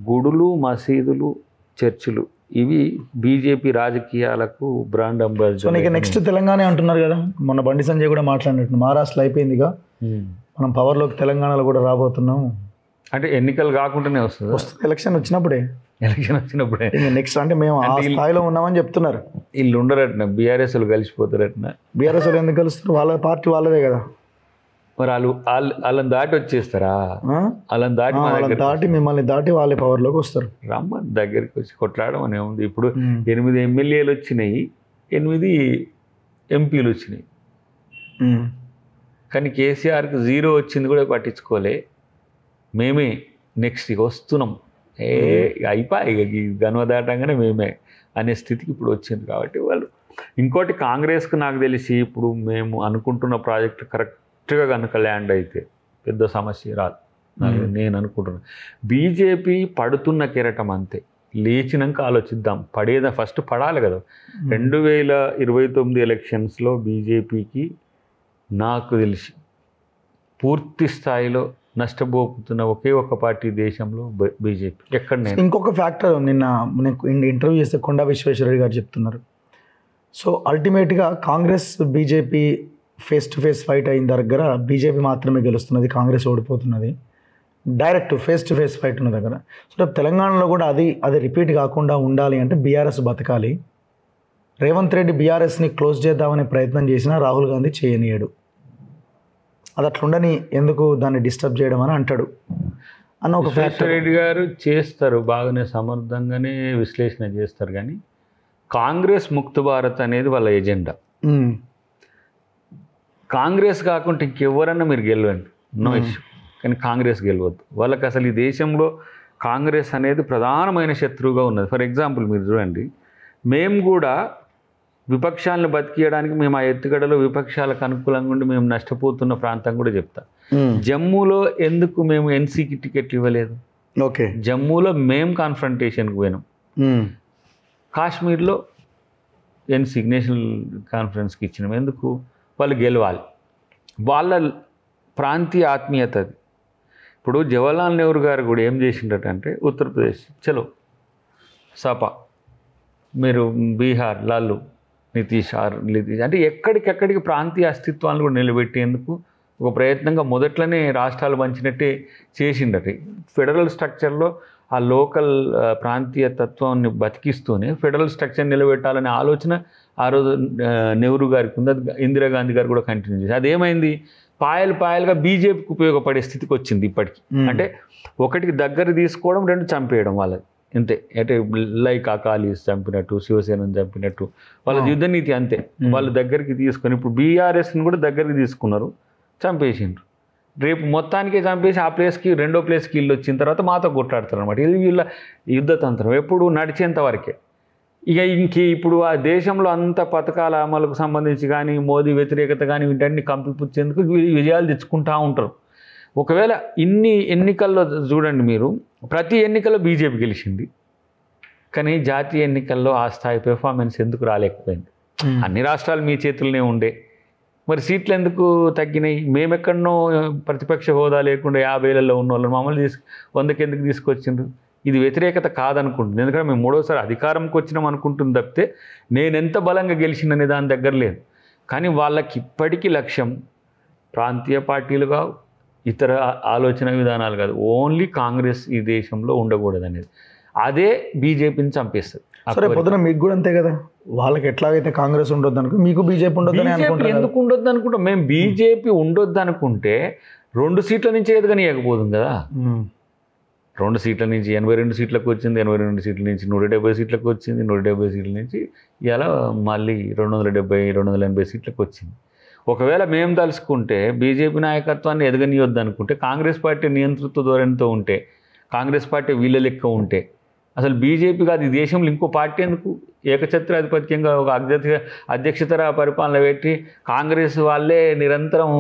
గుడులు, మసీదులు, చర్చిలు ఇవి బీజేపీ రాజకీయాలకు బ్రాండ్ సో అంబాసిడర్. నీకు నెక్స్ట్ తెలంగాణ అంటున్నారు కదా, మొన్న బండి సంజయ్ కూడా మాట్లాడినట్టు మహారాష్ట్రలో అయిపోయిందిగా, మనం పవర్లోకి తెలంగాణలో కూడా రాబోతున్నాం. అంటే ఎన్నికలు కాకుండానే వస్తుంది, ఎలక్షన్ వచ్చినప్పుడే, ఎలక్షన్ వచ్చినప్పుడే నెక్స్ట్ అంటే మేము ఆ స్థాయిలో ఉన్నామని చెప్తున్నారు. వీళ్ళు ఉండరట్న, బీఆర్ఎస్ వాళ్ళు కలిసిపోతారట్న. బీఆర్ఎస్ వాళ్ళు ఎందుకు కలుస్తారు, వాళ్ళ పార్టీ వాళ్ళదే కదా. మరి వాళ్ళని దాటి వచ్చేస్తారా? వాళ్ళని దాటి దాటి మిమ్మల్ని దాటి వాళ్ళే పవర్లోకి వస్తారు. రమ్మని దగ్గరికి వచ్చి కొట్లాడడం అనే ఉంది. ఇప్పుడు 8 ఎమ్మెల్యేలు వచ్చినాయి, 8 ఎంపీలు వచ్చినాయి. కానీ కేసీఆర్కి 0 వచ్చింది కూడా పట్టించుకోలే. మేమే నెక్స్ట్ వస్తున్నాం, అయిపోయి ఈ గనువ దాటంగానే మేమే అనే స్థితికి ఇప్పుడు వచ్చింది. కాబట్టి వాళ్ళు ఇంకోటి కాంగ్రెస్కి నాకు తెలిసి ఇప్పుడు మేము అనుకుంటున్న ప్రాజెక్టు కరెక్ట్గా కనుక ల్యాండ్ అయితే పెద్ద సమస్య రాదు నేను అనుకుంటున్నాను. బీజేపీ పడుతున్న కెరటం అంతే, లేచినాక ఆలోచిద్దాం. ఫస్ట్ పడాలి కదా. 2029 ఎలక్షన్స్లో బీజేపీకి నాకు తెలిసి పూర్తి స్థాయిలో నష్టపోతున్న ఒకే ఒక పార్టీ దేశంలో బీజేపీ. ఎక్కడ నేను ఇంకొక ఫ్యాక్టర్, నిన్న ఇంటర్వ్యూ చేస్తే కొండా విశ్వేశ్వరరెడ్డి గారు చెప్తున్నారు. సో అల్టిమేట్గా Congress BJP face to face fight అయిన దగ్గర బీజేపీ మాత్రమే గెలుస్తున్నది, కాంగ్రెస్ ఓడిపోతున్నది. Direct face to face fight ఉన్న దగ్గర. సో తెలంగాణలో కూడా అది రిపీట్ కాకుండా ఉండాలి అంటే బీఆర్ఎస్ బతకాలి. రేవంత్ రెడ్డి బీఆర్ఎస్ని క్లోజ్ చేద్దామనే ప్రయత్నం చేసినా రాహుల్ గాంధీ చేయనీయడు. అది అట్లుండని ఎందుకు దాన్ని డిస్టర్బ్ చేయడం అని అంటాడు అన్న ఒక ఫ్యాక్టర్. రెడ్డి గారు చేస్తారు, బాగానే సమర్థంగానే విశ్లేషణ చేస్తారు. కానీ కాంగ్రెస్ ముక్త భారత్ అనేది వాళ్ళ ఎజెండా. కాంగ్రెస్ కాకుండా ఇంకెవరన్నా మీరు గెలవండి, నో ఇష్యూ. కానీ కాంగ్రెస్ గెలవద్దు. వాళ్ళకి అసలు ఈ దేశంలో కాంగ్రెస్ అనేది ప్రధానమైన శత్రువుగా ఉన్నది. ఫర్ ఎగ్జాంపుల్ మీరు చూడండి, మేము కూడా విపక్షాలను బతికియడానికి మేము ఆ ఎత్తుగడలో విపక్షాలకు అనుకూలంగా ఉండి మేము నష్టపోతున్న ప్రాంతం కూడా చెప్తా. జమ్మూలో ఎందుకు మేము ఎన్సీకి టికెట్లు ఇవ్వలేదు? ఓకే, జమ్మూలో మేము కాన్ఫ్రంటేషన్కి పోయినాం. కాశ్మీర్లో ఎన్సీ నేషనల్ కాన్ఫరెన్స్కి ఇచ్చినాం. ఎందుకు? వాళ్ళు గెలవాలి, వాళ్ళ ప్రాంతీయ ఆత్మీయత అది. ఇప్పుడు జవహర్లాల్ నెహ్రూ గారు కూడా ఏం చేసిండటంటే ఉత్తరప్రదేశ్ చలో సపా, మీరు బీహార్ లాలు నితీష్ అంటే ఎక్కడికెక్కడికి ప్రాంతీయ అస్తిత్వాన్ని కూడా నిలబెట్టేందుకు ఒక ప్రయత్నంగా మొదట్లోనే రాష్ట్రాలు పంచినట్టే చేసిండట. ఫెడరల్ స్ట్రక్చర్లో ఆ లోకల్ ప్రాంతీయ తత్వాన్ని బతికిస్తూనే ఫెడరల్ స్ట్రక్చర్ నిలబెట్టాలనే ఆలోచన ఆ రోజు నెహ్రూ గారికి ఉంది. అది ఇందిరాగాంధీ గారు కూడా కంటిన్యూ చేసి అదేమైంది, పాయలుగా బీజేపీకి ఉపయోగపడే స్థితికి వచ్చింది ఇప్పటికి. అంటే ఒకటికి దగ్గర తీసుకోవడం, 2 చంపేయడం వాళ్ళది అంతే. అంటే లైక్ అకాలీస్ చంపినట్టు, శివసేనని చంపినట్టు వాళ్ళ యుద్ధ నీతి అంతే. వాళ్ళు దగ్గరికి తీసుకొని ఇప్పుడు బీఆర్ఎస్ని కూడా దగ్గరికి తీసుకున్నారు, చంపేసిండ్రు. రేపు మొత్తానికే చంపేసి ఆ ప్లేస్కి 2వ ప్లేస్కి వీళ్ళు వచ్చిన తర్వాత మాతో కొట్లాడతారు అనమాట. ఇది వీళ్ళ యుద్ధతంత్రం ఎప్పుడు నడిచేంత వరకే. ఇక ఇప్పుడు ఆ దేశంలో అంత పథకాల అమలుకు సంబంధించి కానీ మోదీ వ్యతిరేకత కానీ వీటన్ని కంపిపుచ్చేందుకు విజయాలు తెచ్చుకుంటూ ఉంటారు. ఒకవేళ ఇన్ని ఎన్నికల్లో చూడండి మీరు, ప్రతి ఎన్నికల్లో బీజేపీ గెలిచింది, కానీ జాతీయ ఎన్నికల్లో ఆ స్థాయి పెర్ఫార్మెన్స్ ఎందుకు రాలేకపోయింది? అన్ని రాష్ట్రాలు మీ చేతుల్లోనే ఉండే, మరి సీట్లు ఎందుకు తగ్గినాయి? మేమెక్కడనో ప్రతిపక్ష హోదా లేకుండా 50లలో ఉన్న వాళ్ళు మమ్మల్ని 100కి ఎందుకు తీసుకొచ్చిండ్రు? ఇది వ్యతిరేకత కాదనుకుంటుంది. ఎందుకంటే మేము 3వసారి అధికారంకి వచ్చినాం అనుకుంటుంది తప్పితే నేను ఎంత బలంగా గెలిచిననే దాని దగ్గర లేదు. కానీ వాళ్ళకి ఇప్పటికీ లక్ష్యం ప్రాంతీయ పార్టీలుగా ఇతర ఆలోచన విధానాలు కాదు, ఓన్లీ కాంగ్రెస్ ఈ దేశంలో ఉండకూడదు అనేది. అదే బీజేపీని చంపేస్తుంది. సరే పొద్దున మీకు కూడా అంతే కదా, వాళ్ళకి ఎట్లాగైతే కాంగ్రెస్ ఉండొద్దు అనుకో, మీకు బీజేపీ ఉండొద్దని అనుకుంటారు. ఎందుకు ఉండొద్దు అనుకుంటాం? మేము బీజేపీ ఉండొద్దు అనుకుంటే 2 సీట్ల నుంచి ఎదుగని ఇవ్వకపోతుంది కదా. 2 సీట్ల నుంచి 82 సీట్లకు వచ్చింది, 82 సీట్ల నుంచి 170 సీట్లకు వచ్చింది, 170 సీట్ల నుంచి ఇలా మళ్ళీ 270, 280 సీట్లకు వచ్చింది. ఒకవేళ మేము తలుచుకుంటే బీజేపీ నాయకత్వాన్ని ఎదగనియొద్దు అనుకుంటే, కాంగ్రెస్ పార్టీ నియంతృత్వ ధోరణితో ఉంటే, కాంగ్రెస్ పార్టీ వీళ్ళ లెక్క ఉంటే, అసలు బీజేపీ కాదు ఈ దేశంలో ఇంకో పార్టీ ఎందుకు? ఏకఛత్రాధిపత్యంగా ఒక అధ్యక్షతర పరిపాలన పెట్టి కాంగ్రెస్ వాళ్ళే నిరంతరం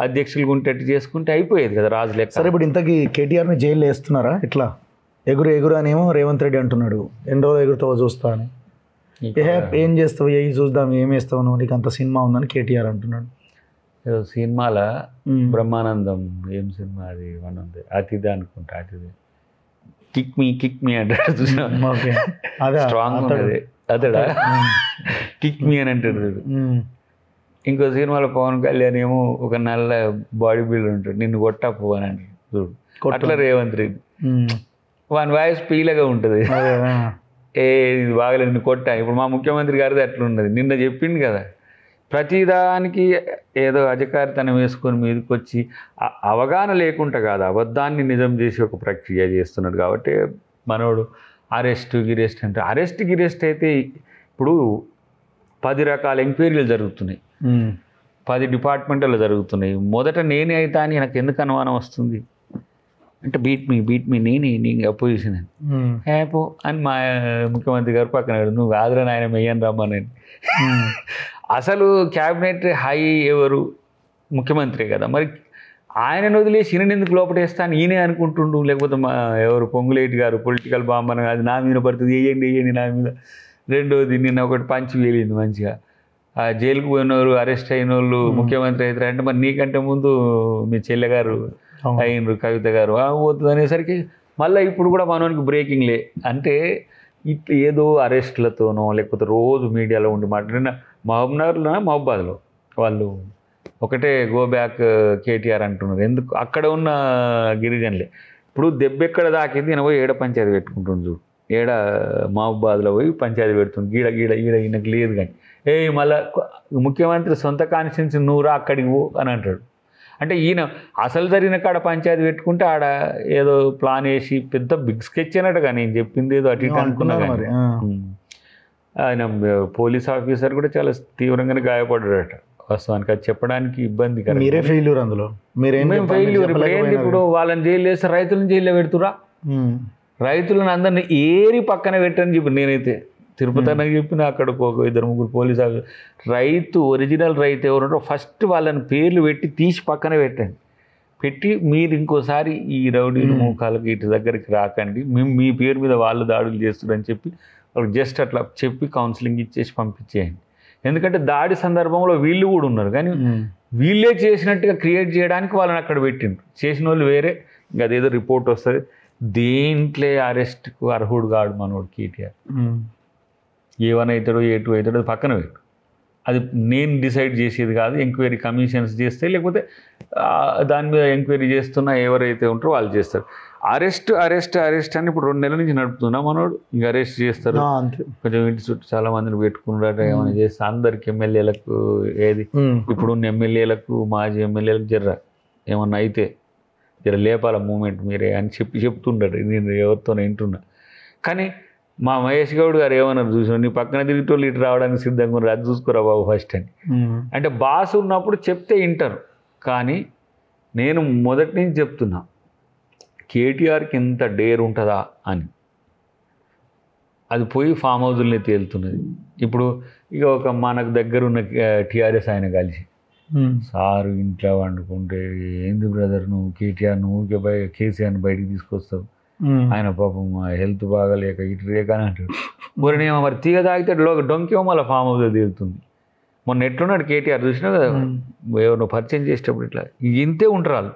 అధ్యక్షులు ఉంటేట్టు చేసుకుంటే అయిపోయేది కదా రాజు లెక్క. సరే ఇప్పుడు ఇంతకీ కేటీఆర్ని జైల్లో వేస్తున్నారా? ఇట్లా ఎగురు అనేమో రేవంత్ రెడ్డి అంటున్నాడు, ఎన్ని రోజులు ఎగురుతావో చూస్తా అని. ఏం చేస్తావు, చూద్దాం, ఏం వేస్తావు నువ్వు, నీకు అంత సినిమా ఉందని కేటీఆర్ అంటున్నాడు. సినిమాల బ్రహ్మానందం ఏం సినిమా అది, అతిథి అనుకుంటా, అతిథి కిక్ మీ అంటాడు చూసిన ఓకే అదే స్ట్రాంగ్ ఉన్నది అతడా కిక్ మీ అని అంటాడు చూడు. ఇంకో సినిమాలో పవన్ కళ్యాణ్ ఏమో ఒక నల్ల బాడీ బిల్డర్ ఉంటాడు, నిన్ను కొట్టపు అని అంటాడు చూడు. అట్లా రేవంత్ రెడ్డి వాని వాయిస్ పీలగా ఉంటుంది, ఏ ఇది బాగలేదు నిన్ను కొట్టా. ఇప్పుడు మా ముఖ్యమంత్రి గారిది అట్లా ఉన్నది, నిన్న చెప్పింది కదా, ప్రతిదానికి ఏదో అధికారితనం వేసుకొని మీదకి వచ్చి అవగాహన లేకుండా కాదు, అబద్ధాన్ని నిజం చేసి ఒక ప్రక్రియ చేస్తున్నాడు. కాబట్టి మనోడు అరెస్ట్ గిరెస్ట్ అంటే అరెస్ట్ అయితే ఇప్పుడు 10 రకాల ఎంక్వైరీలు జరుగుతున్నాయి, 10 డిపార్ట్మెంట్లో జరుగుతున్నాయి. మొదట నేనే అవుతా అని నాకు ఎందుకు అనుమానం వస్తుంది అంటే బీట్ మీ నీ అపోజిషన్ అని హ్యాపో అని మా ముఖ్యమంత్రి గారు పక్కన నువ్వు ఆదరణ ఆయన మెయ్యని రమ్మని. అసలు క్యాబినెట్ హై ఎవరు? ముఖ్యమంత్రి కదా, మరి ఆయనను వదిలేసి ఈయన ఎందుకు లోపటేస్తాను ఈయనే అనుకుంటుండు. లేకపోతే మా ఎవరు పొంగులేటి గారు పొలిటికల్ బాంబ్ అని అది నా మీద పడుతుంది, వేయండి నా మీద. రెండోది నిన్న ఒకటి పంచి వేలింది మంచిగా, ఆ జైలుకు పోయిన వాళ్ళు అరెస్ట్ అయిన వాళ్ళు ముఖ్యమంత్రి అవుతారు అంటే మరి నీకంటే ముందు మీ చెల్లెగారు అయినరు కవిత గారు పోతుంది అనేసరికి మళ్ళీ ఇప్పుడు కూడా మనోనికి బ్రేకింగ్లే. అంటే ఇట్లా ఏదో అరెస్ట్లతోనో లేకపోతే రోజు మీడియాలో ఉండి మాట్లాడిన మహబాద్లో వాళ్ళు ఒకటే గో బ్యాక్ కేటీఆర్ అంటున్నారు. ఎందుకు అక్కడ ఉన్న గిరిజనులే ఇప్పుడు దెబ్బెక్కడ దాకింది ఈయన పోయి ఏడ పంచాయతీ పెట్టుకుంటుంది చూడు, ఏడ మహబాద్లో పోయి పంచాయతీ పెడుతుంది, ఈడ ఈయనకు లేదు కానీ మళ్ళీ ముఖ్యమంత్రి సొంత కాన్స్టిట్యున్సీ నువ్వురా అక్కడికి పో అని అంటాడు. అంటే ఈయన అసలు జరిగిన కాడ పంచాయతీ పెట్టుకుంటే ఆడ ఏదో ప్లాన్ వేసి పెద్ద బిగ్ స్కెచ్ అన్నట్టుగా నేను చెప్పింది ఏదో అటు ఇటు అనుకున్నా కానీ ఆయన పోలీస్ ఆఫీసర్ కూడా చాలా తీవ్రంగానే గాయపడ్డాడట. వాస్తవానికి అది చెప్పడానికి ఇబ్బంది కదా, మీరే ఫెయిల్యూర్ అందులో మేము ఫెయిల్యూర్. ఇప్పుడు ఏంది ఇప్పుడు వాళ్ళని జైలు వేస్తే రైతులను జైల్లో పెడుతురా, రైతులను అందరినీ ఏరి పక్కన పెట్టని చెప్పి నేనైతే తిరుపతి అన్నకి చెప్పిన అక్కడ ఒక 2-3 పోలీస్ ఆఫీసర్ రైతు ఒరిజినల్ రైతు ఎవరుంటారో ఫస్ట్ వాళ్ళని పేర్లు పెట్టి తీసి పక్కన పెట్టండి, పెట్టి మీరు ఇంకోసారి ఈ రౌడీలు మోకాలకి ఇటు దగ్గరికి రాకండి, మేము మీ పేరు మీద వాళ్ళు దాడులు చేస్తున్నారని చెప్పి వాళ్ళకి జస్ట్ అట్లా చెప్పి కౌన్సిలింగ్ ఇచ్చేసి పంపించేయండి. ఎందుకంటే దాడి సందర్భంలో వీళ్ళు కూడా ఉన్నారు కానీ వీళ్ళే చేసినట్టుగా క్రియేట్ చేయడానికి వాళ్ళని అక్కడ పెట్టిండ్రు, చేసిన వాళ్ళు వేరే. ఇంకా అదేదో రిపోర్ట్ వస్తుంది, దేంట్లో అరెస్ట్కు అర్హుడు కాడు మనోడు కేటీఆర్. A1 అవుతాడో A2 అవుతాడో అది పక్కన పెట్టు, అది నేను డిసైడ్ చేసేది కాదు. ఎంక్వైరీ కమిషన్స్ చేస్తే లేకపోతే దాని మీద ఎంక్వైరీ చేస్తున్నా ఎవరైతే ఉంటారో వాళ్ళు చేస్తారు. అరెస్ట్ అని ఇప్పుడు 2 నెలల నుంచి నడుపుతున్నా మనోడు. ఇంక అరెస్ట్ చేస్తారు, కొంచెం ఇంటి చుట్టూ చాలా మందిని పెట్టుకున్నారట, ఏమైనా చేస్తే అందరికి ఎమ్మెల్యేలకు ఏది ఇప్పుడున్న ఎమ్మెల్యేలకు మాజీ ఎమ్మెల్యేలకు ఏమన్నా అయితే లేపాల మూమెంట్ మీరే అని చెప్తుండడు. నేను ఎవరితో వింటున్నా. కానీ మా మహేష్ గౌడ్ గారు ఏమన్నారు చూసాం, నీ పక్కన తిరిగిటోళ్ళు ఇటు రావడానికి సిద్ధంగా ఉన్నారు, అది చూసుకురా బాబు ఫస్ట్ అని. అంటే బాస్ ఉన్నప్పుడు చెప్తే వింటారు. కానీ నేను మొదటి నుంచి చెప్తున్నా కేటీఆర్కి ఎంత డేర్ ఉంటుందా అని, అది పోయి ఫామ్ హౌజుల్ని తేలుతున్నది. ఇప్పుడు ఇక ఒక మనకు దగ్గర ఉన్న టీఆర్ఎస్ ఆయన కలిసి సారు ఇంట్లో వండుకుంటే ఏంది బ్రదర్ నువ్వు కేటీఆర్ నువ్వు కేసీఆర్ని బయటికి తీసుకొస్తావు, ఆయన పాపం హెల్త్ బాగాలేక ఇటు రేక అని అంటాడు. బొరనేమో మరి తీగ తాగితే డొంకేమో మళ్ళీ ఫామ్ హౌస్ తీరుతుంది. మొన్న ఎట్లున్నాడు కేటీఆర్ చూసినా కదా, ఎవరినో పరిచయం చేసేటప్పుడు ఇట్లా ఇంతే ఉంటారు వాళ్ళు.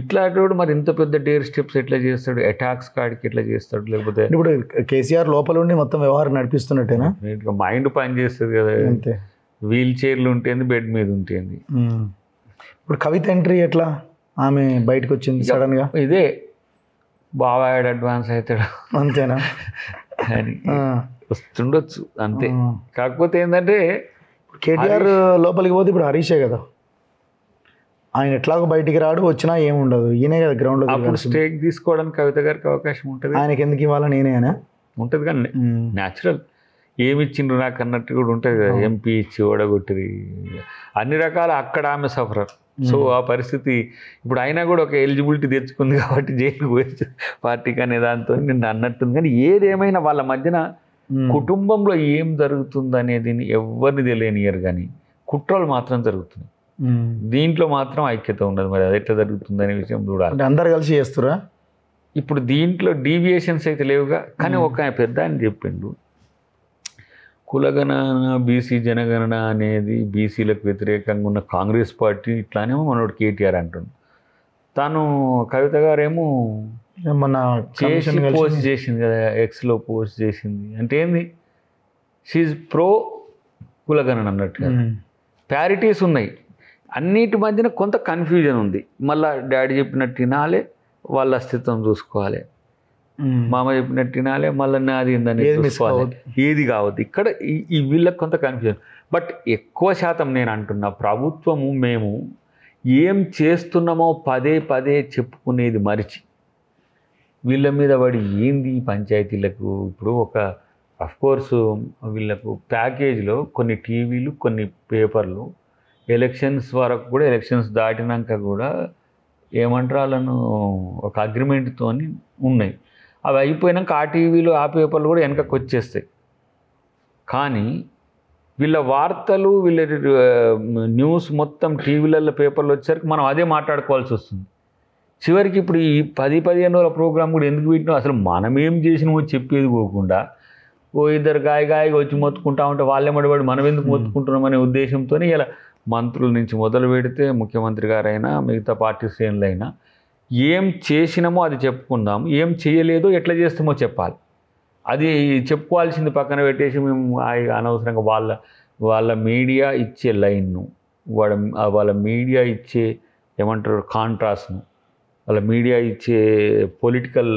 ఇట్లాంటి మరి ఇంత పెద్ద డేర్ స్టెప్స్ ఎట్లా చేస్తాడు, అటాక్స్ కాడికి ఎట్లా చేస్తాడు. లేకపోతే ఇప్పుడు కేసీఆర్ లోపల ఉండి మొత్తం వ్యవహారం నడిపిస్తున్నట్టేనా, మైండ్ పని చేస్తుంది కదా. వీల్ చైర్లు ఉంటుంది, బెడ్ మీద ఉంటుంది. ఇప్పుడు కవిత ఎంట్రీ ఎట్లా, ఆమె బయటకు వచ్చింది సడన్ గా, ఇదే బాగా అడ్వాన్స్ అవుతాడు అంతేనా అని వస్తుండొచ్చు అంతే. కాకపోతే ఏంటంటే కేటీఆర్ లోపలికి పోతే ఇప్పుడు హరీషే కదా, ఆయన ఎట్లాగో బయటికి రాడు, వచ్చినా ఏముండదు, ఈయనే కదా గ్రౌండ్లో. అప్పుడు స్టేక్ తీసుకోవడానికి కవిత గారికి అవకాశం ఉంటుంది. ఆయనకి ఎందుకు ఇవ్వాలా నేనేనా ఉంటుంది కానీ న్యాచురల్ ఏమి ఇచ్చిండ్రు నాకు అన్నట్టు కూడా ఉంటుంది కదా. ఎంపీ ఇచ్చి ఓడగొట్టిరి అన్ని రకాల అక్కడ ఆమె సఫరర్. సో ఆ పరిస్థితి ఇప్పుడు అయినా కూడా ఒక ఎలిజిబిలిటీ తెచ్చుకుంది కాబట్టి జైలుకు పోయి పార్టీకి అనే దాంతో నేను అన్నట్టుంది. కానీ ఏదేమైనా వాళ్ళ మధ్యన కుటుంబంలో ఏం జరుగుతుంది అనేది ఎవరిని తెలియనియరు, కానీ కుట్రలు మాత్రం జరుగుతున్నాయి. దీంట్లో మాత్రం ఐక్యత ఉండదు. మరి అది ఎట్లా జరుగుతుంది అనే విషయం చూడాలి. అందరు కలిసి చేస్తురా. ఇప్పుడు దీంట్లో డీవియేషన్స్ అయితే లేవుగా. కానీ ఒక పెద్ద ఆయన చెప్పిండు, కులగణన బీసీ జనగణన అనేది బీసీలకు వ్యతిరేకంగా ఉన్న కాంగ్రెస్ పార్టీ ఇట్లానేమో మనోడు కేటీఆర్ అంటుండు. తాను కవిత గారేమో మన చేసి పోస్ట్ చేసింది కదా, ఎక్స్లో పోస్ట్ చేసింది. అంటే ఏంది, షీజ్ ప్రో కులగణన అన్నట్టుగా. ప్యారిటీస్ ఉన్నాయి, అన్నిటి మధ్యన కొంత కన్ఫ్యూజన్ ఉంది. మళ్ళీ డాడీ చెప్పినట్టు వినాలి, వాళ్ళ అస్తిత్వం చూసుకోవాలి, మామ చెప్పినట్టు వినాలి, మళ్ళీ నాది ఏందని చూసుకోవాలి, ఏది కావద్దు. ఇక్కడ ఈ వీళ్ళకి కొంత కన్ఫ్యూజన్. బట్ ఎక్కువ శాతం నేను అంటున్నా, ప్రభుత్వము మేము ఏం చేస్తున్నామో పదే పదే చెప్పుకునేది మరిచి వీళ్ళ మీద పడి ఏంది ఈ పంచాయతీలకు. ఇప్పుడు ఒక అఫ్కోర్సు వీళ్ళకు ప్యాకేజ్లో కొన్ని టీవీలు, కొన్ని పేపర్లు ఎలక్షన్స్ వరకు కూడా, ఎలక్షన్స్ దాటినాక కూడా ఏమంటారు వాళ్ళను ఒక అగ్రిమెంట్తో ఉన్నాయి. అవి అయిపోయినాక ఆ టీవీలు, ఆ పేపర్లు కూడా వెనకకు వచ్చేస్తాయి. కానీ వీళ్ళ వార్తలు, వీళ్ళ న్యూస్ మొత్తం టీవీలలో, పేపర్లు వచ్చేసరికి మనం అదే మాట్లాడుకోవాల్సి వస్తుంది. చివరికి ఇప్పుడు ఈ 10-15 రోజుల ప్రోగ్రామ్ కూడా ఎందుకు పెట్టినాం, అసలు మనం ఏం చేసినామో చెప్పేది పోకుండా ఇద్దరు గాయగా వచ్చి మొత్తుకుంటా ఉంటే వాళ్ళే మడిపడి మనం ఎందుకు మొత్తుకుంటున్నాం అనే ఉద్దేశంతో ఇలా మంత్రుల నుంచి మొదలు పెడితే ముఖ్యమంత్రి గారైనా మిగతా పార్టీ శ్రేణులైనా ఏం చేసినామో అది చెప్పుకుందాం, ఏం చేయలేదో ఎట్లా చేస్తామో చెప్పాలి. అది చెప్పుకోవాల్సింది పక్కన పెట్టేసి మేము అనవసరంగా వాళ్ళ మీడియా ఇచ్చే లైన్ను, వాళ్ళ మీడియా ఇచ్చే ఏమంటారు కాంట్రాస్ట్ను, వాళ్ళ మీడియా ఇచ్చే పొలిటికల్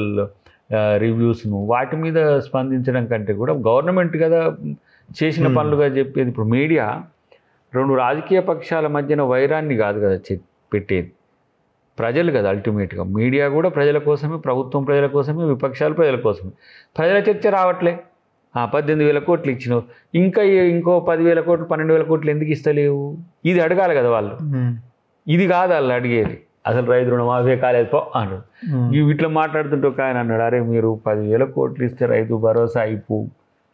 రివ్యూస్ను వాటి మీద స్పందించడం కంటే కూడా గవర్నమెంట్ కదా చేసిన పనులుగా చెప్పేది. ఇప్పుడు మీడియా రెండు రాజకీయ పక్షాల మధ్యన వైరాన్ని కాదు కదా పెట్టేది, ప్రజలు కదా అల్టిమేట్గా. మీడియా కూడా ప్రజల కోసమే, ప్రభుత్వం ప్రజల కోసమే, విపక్షాలు ప్రజల కోసమే. ప్రజల చర్చ రావట్లే. 18,000 కోట్లు ఇచ్చినావు, ఇంకో 10,000 కోట్లు 12,000 కోట్లు ఎందుకు ఇస్తలేవు? ఇది అడగాలి కదా వాళ్ళు. ఇది కాదు వాళ్ళు అడిగేది. అసలు రైతు రుణమాఫీ కాలేదు పో అన్నాడు. ఇట్లా మాట్లాడుతుంటే ఒక ఆయన అన్నాడు, అరే మీరు 10,000 కోట్లు ఇస్తే రైతు భరోసా అయిపో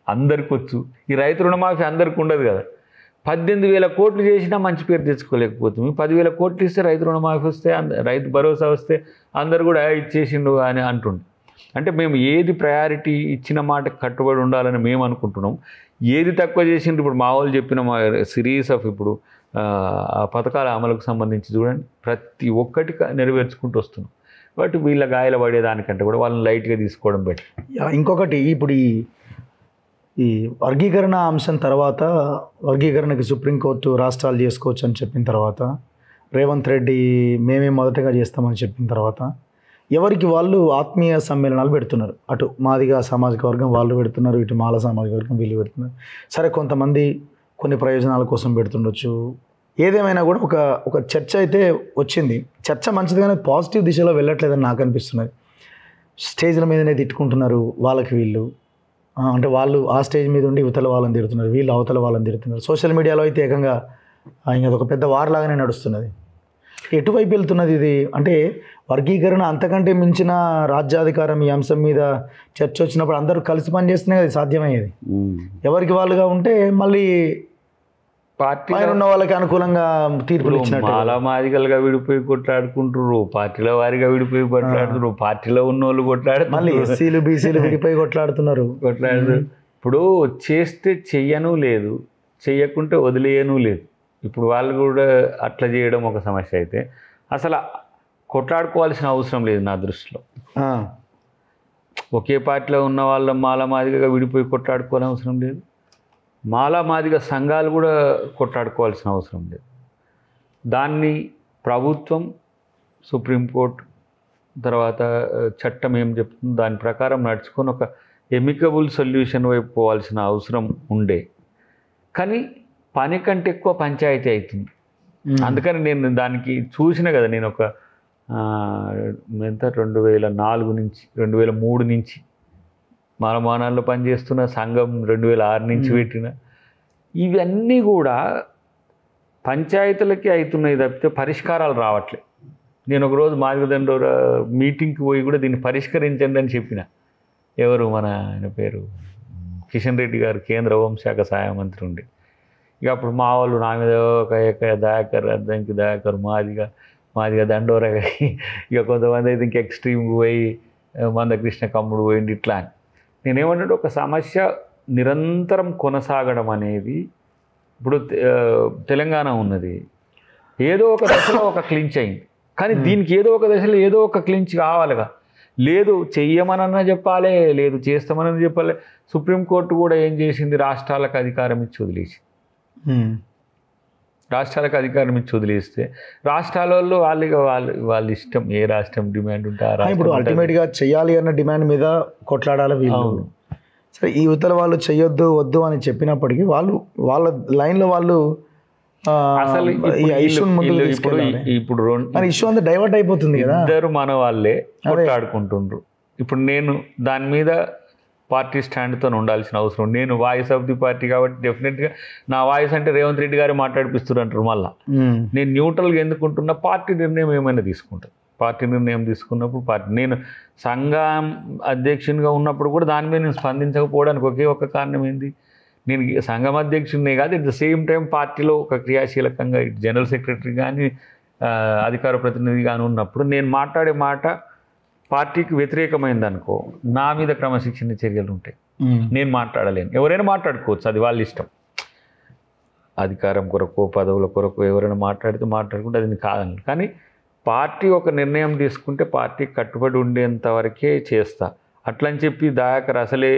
అందరికి వచ్చు, ఈ రైతు రుణమాఫీ అందరికి ఉండదు కదా. 18,000 కోట్లు చేసినా మంచి పేరు తెచ్చుకోలేకపోతుంది. 10,000 కోట్లు ఇస్తే రైతు రుణమాఫీ వస్తే, రైతు భరోసా వస్తే అందరు కూడా ఇచ్చేసిండు అని అంటుండు. అంటే మేము ఏది ప్రయారిటీ ఇచ్చిన మాట కట్టుబడి ఉండాలని మేము అనుకుంటున్నాం. ఏది తక్కువ చేసిండ్రు, ఇప్పుడు మా వాళ్ళు చెప్పిన మా సిరీస్ ఆఫ్ ఇప్పుడు పథకాల అమలుకు సంబంధించి చూడండి, ప్రతి ఒక్కటి నెరవేర్చుకుంటూ వస్తున్నాం. బట్ వీళ్ళ గాయాల పడేదానికంటే కూడా వాళ్ళని లైట్గా తీసుకోవడం బెటర్. ఇంకొకటి, ఇప్పుడు ఈ వర్గీకరణ అంశం తర్వాత, వర్గీకరణకి సుప్రీంకోర్టు రాష్ట్రాలు చేసుకోవచ్చు అని చెప్పిన తర్వాత, రేవంత్ రెడ్డి మేమే మొదటగా చేస్తామని చెప్పిన తర్వాత ఎవరికి వాళ్ళు ఆత్మీయ సమ్మేళనాలు పెడుతున్నారు. అటు మాదిగ సామాజిక వర్గం వాళ్ళు పెడుతున్నారు, ఇటు మాల సామాజిక వర్గం వీళ్ళు పెడుతున్నారు. సరే, కొంతమంది కొన్ని ప్రయోజనాల కోసం పెడుతుండొచ్చు. ఏదేమైనా కూడా ఒక చర్చ అయితే వచ్చింది. చర్చ మంచిది కానీ పాజిటివ్ దిశలో వెళ్ళట్లేదని నాకు అనిపిస్తున్నది. స్టేజ్ల మీదనే తిట్టుకుంటున్నారు వాళ్ళకి వీళ్ళు, అంటే వాళ్ళు ఆ స్టేజ్ మీద ఉండి ఇవతల వాళ్ళని తిడుతున్నారు, వీళ్ళు అవతల వాళ్ళని తిడుతున్నారు. సోషల్ మీడియాలో అయితే ఏకంగా ఇంకా ఒక పెద్ద వార్లాగానే నడుస్తున్నది. ఎటువైపు వెళ్తున్నది ఇది? అంటే వర్గీకరణ అంతకంటే మించిన రాజ్యాధికారం ఈ అంశం మీద చర్చ వచ్చినప్పుడు అందరూ కలిసి పనిచేస్తేనే అది సాధ్యమయ్యేది. ఎవరికి వాళ్ళుగా ఉంటే మళ్ళీ పార్టీ ఉన్న వాళ్ళకి అనుకూలంగా తీర్పులు ఇచ్చినట్టు మాదిగలుగా విడిపోయి కొట్లాడుకుంటారు, పార్టీల వారిగా విడిపోయి కొట్లాడుతున్నారు, పార్టీలో ఉన్న వాళ్ళు కొట్లాడుతున్నారు, మళ్ళీ ఎస్సీలు బీసీలు విడిపోయి కొట్లాడుతున్నారు. ఇప్పుడు చేస్తే చెయ్యను లేదు, చెయ్యకుంటే వదిలేయను లేదు. ఇప్పుడు వాళ్ళు కూడా అట్లా చేయడం ఒక సమస్య అయితే అసలు కొట్లాడుకోవాల్సిన అవసరం లేదు నా దృష్టిలో. ఒకే పార్టీలో ఉన్న వాళ్ళ మాదిగగా విడిపోయి కొట్లాడుకోవాల్సిన అవసరం లేదు, మాదిగ సంఘాలు కూడా కొట్లాడుకోవాల్సిన అవసరం లేదు. దాన్ని ప్రభుత్వం, సుప్రీంకోర్టు తర్వాత చట్టం ఏం చెప్తుందో దాని ప్రకారం నడుచుకొని ఒక ఎమికబుల్ సొల్యూషన్ వైపు పోవాల్సిన అవసరం ఉండే. కానీ పని కంటే ఎక్కువ పంచాయతీ అవుతుంది. అందుకని నేను దానికి చూసిన కదా, నేను ఒక 2004 నుంచి 2003 నుంచి మానమానాల్లో పనిచేస్తున్న సంఘం 2006 నుంచి పెట్టిన, ఇవన్నీ కూడా పంచాయతీలకి అవుతున్నాయి తప్పితే పరిష్కారాలు రావట్లేదు. నేను ఒకరోజు మార్గదండోర మీటింగ్కి పోయి కూడా దీన్ని పరిష్కరించండి అని చెప్పిన. ఎవరు మన ఆయన పేరు కిషన్ రెడ్డి గారు, కేంద్ర హోంశాఖ సహాయ మంత్రి ఉండి. ఇక అప్పుడు మా వాళ్ళు నా మీద ఒక దయాకర్, అద్దంకి దయాకర్, మాదిగ దండోర, ఇక కొంతమంది అయితే ఇంక ఎక్స్ట్రీమ్కి పోయి మందకృష్ణ కమ్ముడు పోయింది ఇట్లా అని. నేనేమంటే ఒక సమస్య నిరంతరం కొనసాగడం అనేది, ఇప్పుడు తెలంగాణ ఉన్నది, ఏదో ఒక దశలో ఒక క్లించ్ అయింది, కానీ దీనికి ఏదో ఒక దశలో ఏదో ఒక క్లించ్ కావాలిగా. లేదు చెయ్యమనన్నా చెప్పాలి, లేదు చేస్తామనన్నా చెప్పాలి. సుప్రీంకోర్టు కూడా ఏం చేసింది, రాష్ట్రాలకు అధికారం ఇచ్చి వదిలేసి, రాష్ట్రాలకు అధికారం ఇచ్చి వదిలేస్తే రాష్ట్రాల వాళ్ళ ఇష్టం, ఏ రాష్ట్రం డిమాండ్ ఉంటే ఆ ఇప్పుడు రాష్ట్రం అల్టిమేట్గా చెయ్యాలి అన్న డిమాండ్ మీద కొట్లాడాలి వీళ్ళు. సరే, ఈ యువతల వాళ్ళు చెయ్యొద్దు వద్దు అని చెప్పినప్పటికీ వాళ్ళ లైన్లో వాళ్ళు అసలు ఇప్పుడు ఇష్యూ అంతా డైవర్ట్ అయిపోతుంది కదా. ఇద్దరు మన వాళ్ళే కొట్లాడుకుంటుండ్రు. ఇప్పుడు నేను దాని మీద పార్టీ స్టాండ్తో ఉండాల్సిన అవసరం, నేను వాయిస్ ఆఫ్ ది పార్టీ కాబట్టి డెఫినెట్గా నా వాయిస్ అంటే రేవంత్ రెడ్డి గారు మాట్లాడిపిస్తున్నారు. మళ్ళీ నేను న్యూట్రల్గా ఎందుకుంటున్నా, పార్టీ నిర్ణయం ఏమైనా తీసుకుంటాను. పార్టీ నిర్ణయం తీసుకున్నప్పుడు నేను సంఘం అధ్యక్షునిగా ఉన్నప్పుడు కూడా దాని మీద నేను స్పందించకపోవడానికి ఒకే ఒక కారణం ఏంది, నేను సంఘం అధ్యక్షుడినే కాదు, ఎట్ ద సేమ్ టైం పార్టీలో ఒక క్రియాశీలకంగా జనరల్ సెక్రటరీ కానీ అధికార ప్రతినిధి కానీ ఉన్నప్పుడు నేను మాట్లాడే మాట పార్టీకి వ్యతిరేకమైంది అనుకో, నా మీద క్రమశిక్షణ చర్యలు ఉంటాయి. నేను మాట్లాడలేను, ఎవరైనా మాట్లాడుకోవచ్చు, అది వాళ్ళ ఇష్టం. అధికారం కొరకు పదవుల కొరకు ఎవరైనా మాట్లాడుకుంటే అది కాదని. కానీ పార్టీ ఒక నిర్ణయం తీసుకుంటే పార్టీకి కట్టుబడి ఉండేంత వరకే చేస్తా. అట్లని చెప్పి దయాకర్ అసలే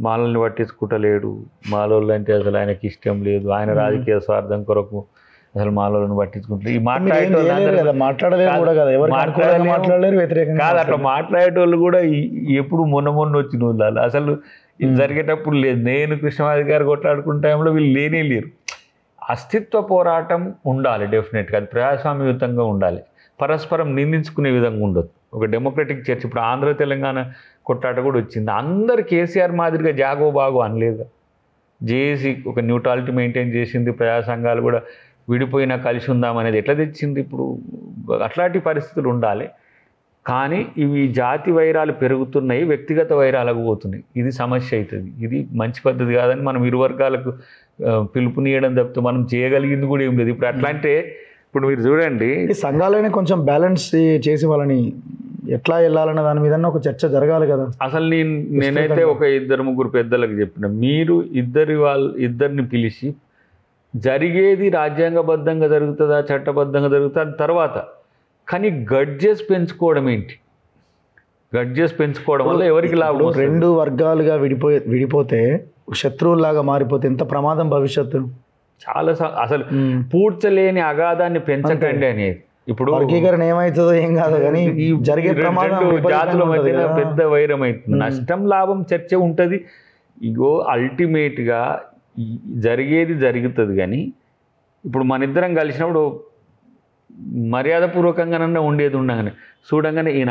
మాలల్ని పట్టించుకుంటలేడు, మాలోళ్ళు అంటే అసలు ఆయనకి ఇష్టం లేదు, ఆయన రాజకీయ స్వార్థం కొరకు అసలు మాలోళ్ళని పట్టించుకుంటారు. ఈ కాదు, అట్లా మాట్లాడేటోళ్ళు కూడా ఎప్పుడు మొన్న వచ్చిన వాళ్ళు అసలు జరిగేటప్పుడు లేదు. నేను కృష్ణమాది గారు కొట్లాడుకున్న టైంలో వీళ్ళు లేరు. అస్తిత్వ పోరాటం ఉండాలి డెఫినెట్గా, అది ప్రజాస్వామ్యయుతంగా ఉండాలి, పరస్పరం నిందించుకునే విధంగా ఉండదు. ఒక డెమోక్రటిక్ చర్చ, ఇప్పుడు ఆంధ్ర తెలంగాణ కొట్లాట కూడా వచ్చింది, అందరు కేసీఆర్ మాదిరిగా జాగో బాగో అనలేదు. జేఏసీ ఒక న్యూట్రాలిటీ మెయింటైన్ చేసింది, ప్రజా సంఘాలు కూడా విడిపోయినా కలిసి ఉందామనేది ఎట్లా తెచ్చింది. ఇప్పుడు అట్లాంటి పరిస్థితులు ఉండాలి. కానీ ఇవి జాతి వైరాలు పెరుగుతున్నాయి, వ్యక్తిగత వైరాలకు పోతున్నాయి. ఇది సమస్య అవుతుంది, ఇది మంచి పద్ధతి కాదని మనం ఇరు వర్గాలకు పిలుపునియడం తప్పితే మనం చేయగలిగింది కూడా ఏం లేదు. ఇప్పుడు అట్లాంటి ఇప్పుడు మీరు చూడండి, సంఘాలనే కొంచెం బ్యాలెన్స్ చేసి వాళ్ళని ఎట్లా వెళ్ళాలన్న దాని మీద ఒక చర్చ జరగాలి కదా. అసలు నేనైతే ఒక 2-3 పెద్దలకు చెప్పిన, మీరు ఇద్దరిని పిలిచి జరిగేది రాజ్యాంగబద్ధంగా జరుగుతుందా చట్టబద్ధంగా జరుగుతుందా తర్వాత, కానీ గడ్జెస్ పెంచుకోవడం ఏంటి, గడ్జెస్ పెంచుకోవడం వల్ల ఎవరికి లాభం? రెండు వర్గాలుగా విడిపోతే శత్రువులాగా మారిపోతే ఎంత ప్రమాదం భవిష్యత్తు. చాలా అసలు పూడ్చలేని అగాధాన్ని పెంచకండి అనేది. ఇప్పుడు వర్గీకరణ ఏమవుతుందో ఏం కాదు, కానీ జరిగే ప్రమాదం జాతుల మధ్యన పెద్ద వైరం అవుతుంది. నష్టం లాభం చర్చ ఉంటుంది. ఇగో అల్టిమేట్గా జరిగేది జరుగుతుంది. కానీ ఇప్పుడు మన ఇద్దరం కలిసినప్పుడు మర్యాదపూర్వకంగానన్నా ఉండేది ఉండగానే చూడంగానే ఈయన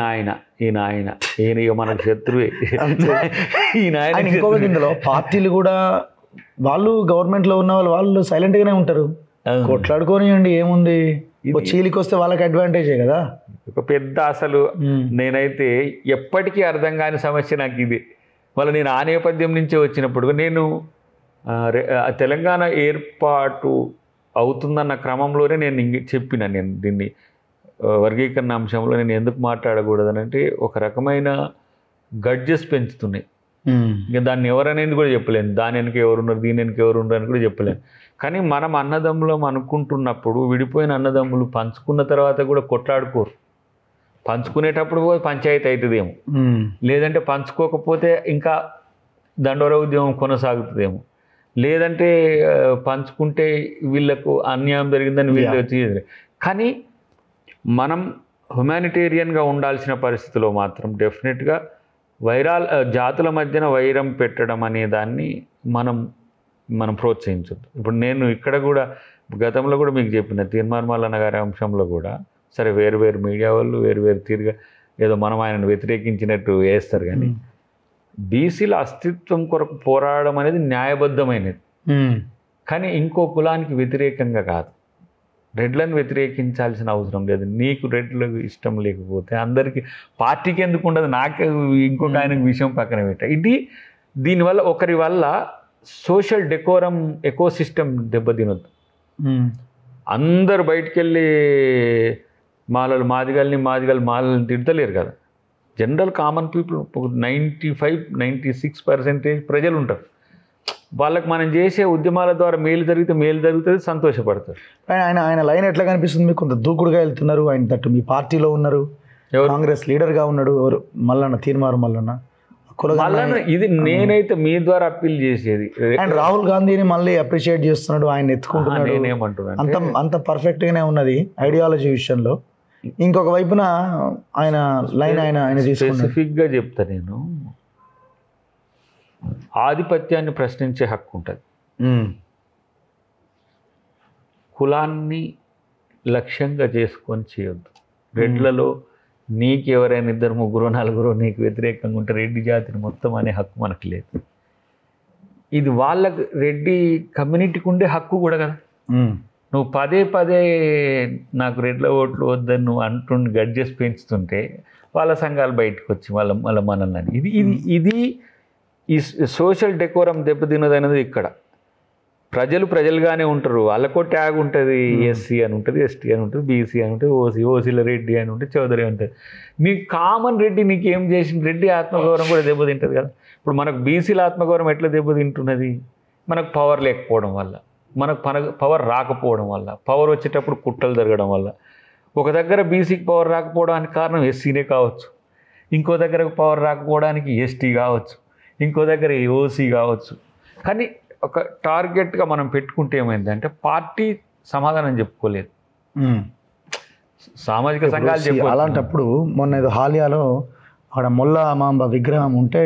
ఇక మనకు శత్రువే. ఇంకొకటి ఇందులో పార్టీలు కూడా వాళ్ళు గవర్నమెంట్లో ఉన్న వాళ్ళు సైలెంట్గానే ఉంటారు, కొట్లాడుకోనియండి ఏముంది, చీలికి వస్తే వాళ్ళకి అడ్వాంటేజే కదా. ఒక పెద్ద అసలు నేనైతే ఎప్పటికీ అర్థం కాని సమస్య నాకు ఇది. మళ్ళీ నేను ఆ నేపథ్యం నుంచే వచ్చినప్పుడు నేను తెలంగాణ ఏర్పాటు అవుతుందన్న క్రమంలోనే నేను చెప్పిన, నేను దీన్ని వర్గీకరణ అంశంలో నేను ఎందుకు మాట్లాడకూడదనంటే ఒక రకమైన గడ్జెస్ పెంచుతున్నాయి. ఇక దాన్ని ఎవరనేది కూడా చెప్పలేను, దాని వెనక ఎవరున్నారు దీని వెనక ఎవరున్నారు అని కూడా చెప్పలేను. కానీ మనం అన్నదమ్ములం అనుకుంటున్నప్పుడు విడిపోయిన అన్నదమ్ములు పంచుకున్న తర్వాత కూడా కొట్లాడుకోరు. పంచుకునేటప్పుడు పంచాయతీ అవుతుందేమో, లేదంటే పంచుకోకపోతే ఇంకా దండోర ఉద్యమం కొనసాగుతుందేమో, లేదంటే పంచుకుంటే వీళ్ళకు అన్యాయం జరిగిందని వీళ్ళు వచ్చి. కానీ మనం హ్యుమానిటేరియన్గా ఉండాల్సిన పరిస్థితిలో మాత్రం డెఫినెట్గా జాతుల మధ్యన వైరం పెట్టడం అనే దాన్ని మనం ప్రోత్సహించద్దు. ఇప్పుడు నేను ఇక్కడ కూడా గతంలో కూడా మీకు చెప్పిన తీర్మానమాలన్న గారి అంశంలో కూడా సరే వేరు మీడియా వాళ్ళు వేరు తీరుగా ఏదో మనం ఆయనను వ్యతిరేకించినట్టు వేస్తారు. కానీ బీసీల అస్తిత్వం కొరకు పోరాడడం అనేది న్యాయబద్ధమైనది, కానీ ఇంకో కులానికి వ్యతిరేకంగా కాదు. రెడ్లను వ్యతిరేకించాల్సిన అవసరం లేదు. నీకు రెడ్లు ఇష్టం లేకపోతే అందరికీ పార్టీకి ఎందుకు ఉండదు, నాకు ఇంకొక ఆయనకు విషయం పక్కన పెట్ట. దీనివల్ల ఒకరి వల్ల సోషల్ డెకోరం ఎకోసిస్టమ్ దెబ్బతినొద్దు. అందరు బయటికి వెళ్ళి మాదిగలు మాలల్ని తిడతలేరు కదా. జనరల్ కామన్ పీపుల్ 95-96% ప్రజలు ఉంటారు. వాళ్ళకి మనం చేసే ఉద్యమాల ద్వారా మేలు జరుగుతుంది, సంతోషపడతారు. ఆయన లైన్ ఎట్లా కనిపిస్తుంది మీకు? కొంత దూకుడుగా వెళ్తున్నారు, ఆయన తట్టు మీ పార్టీలో ఉన్నారు, కాంగ్రెస్ లీడర్గా ఉన్నాడు ఎవరు, మల్లన్న, తీర్మారు మల్లన్న. మళ్ళా ఇది నేనైతే మీ ద్వారా అప్పీల్ చేసేది. అండ్ రాహుల్ గాంధీని మళ్ళీ అప్రిషియేట్ చేస్తున్నాడు, ఆయన ఎత్తుకుంటున్నాడు. నేనేమంటున్నాను అంత పర్ఫెక్ట్గానే ఉన్నది ఐడియాలజీ విషయంలో. ఇంకొక వైపున ఆయన లైన్ ఆయన స్పెసిఫిక్గా చెప్తా నేను, ఆధిపత్యాన్ని ప్రశ్నించే హక్కు ఉంటుంది. కులాన్ని లక్ష్యంగా చేసుకొని చేయొద్దు. రెడ్లలో నీకు ఎవరైనా 2, 3, 4 నీకు వ్యతిరేకంగా ఉంటే రెడ్డి జాతిని మొత్తం అనే హక్కు మనకు లేదు. ఇది వాళ్ళకు రెడ్డి కమ్యూనిటీకి ఉండే హక్కు కూడా కదా. నువ్వు పదే నాకు రెడ్ల ఓట్లు వద్దని నువ్వు అంటుండి గడ్జెస్ పెంచుతుంటే వాళ్ళ సంఘాలు బయటకు వచ్చి వాళ్ళ మనల్ని ఇది ఈ సోషల్ డెకోరం దెబ్బతిన్నది అనేది ఇక్కడ. ప్రజలుగానే ఉంటారు, వాళ్ళకో ట్యాగ్ ఉంటుంది, ఎస్సీ అని ఉంటుంది, ఎస్టీ అని ఉంటుంది, బీసీ అని ఉంటుంది, ఓసీలో రెడ్డి అని ఉంటుంది, చౌదరి ఉంటుంది. నీకు కామన్ రెడ్డి నీకు ఏం చేసిన రెడ్డి ఆత్మగౌరవం కూడా దెబ్బతింటుంది కదా. ఇప్పుడు మనకు బీసీల ఆత్మగౌరవం ఎట్లా దెబ్బతింటున్నది? మనకు పవర్ లేకపోవడం వల్ల, మనకు పవర్ రాకపోవడం వల్ల, పవర్ వచ్చేటప్పుడు కుట్రలు జరగడం వల్ల. ఒక దగ్గర బీసీకి పవర్ రాకపోవడానికి కారణం ఎస్సీనే కావచ్చు, ఇంకో దగ్గర పవర్ రాకపోవడానికి ఎస్టీ కావచ్చు, ఇంకో దగ్గర ఓసీ కావచ్చు. కానీ ఒక టార్గెట్గా మనం పెట్టుకుంటే ఏమైందంటే పార్టీ సమాధానం చెప్పుకోలేదు, సామాజిక సంఘాలు చెప్పు. అలాంటప్పుడు మొన్న ఏదో హాలియాలో అక్కడ మొల్ల మాంబ విగ్రహం ఉంటే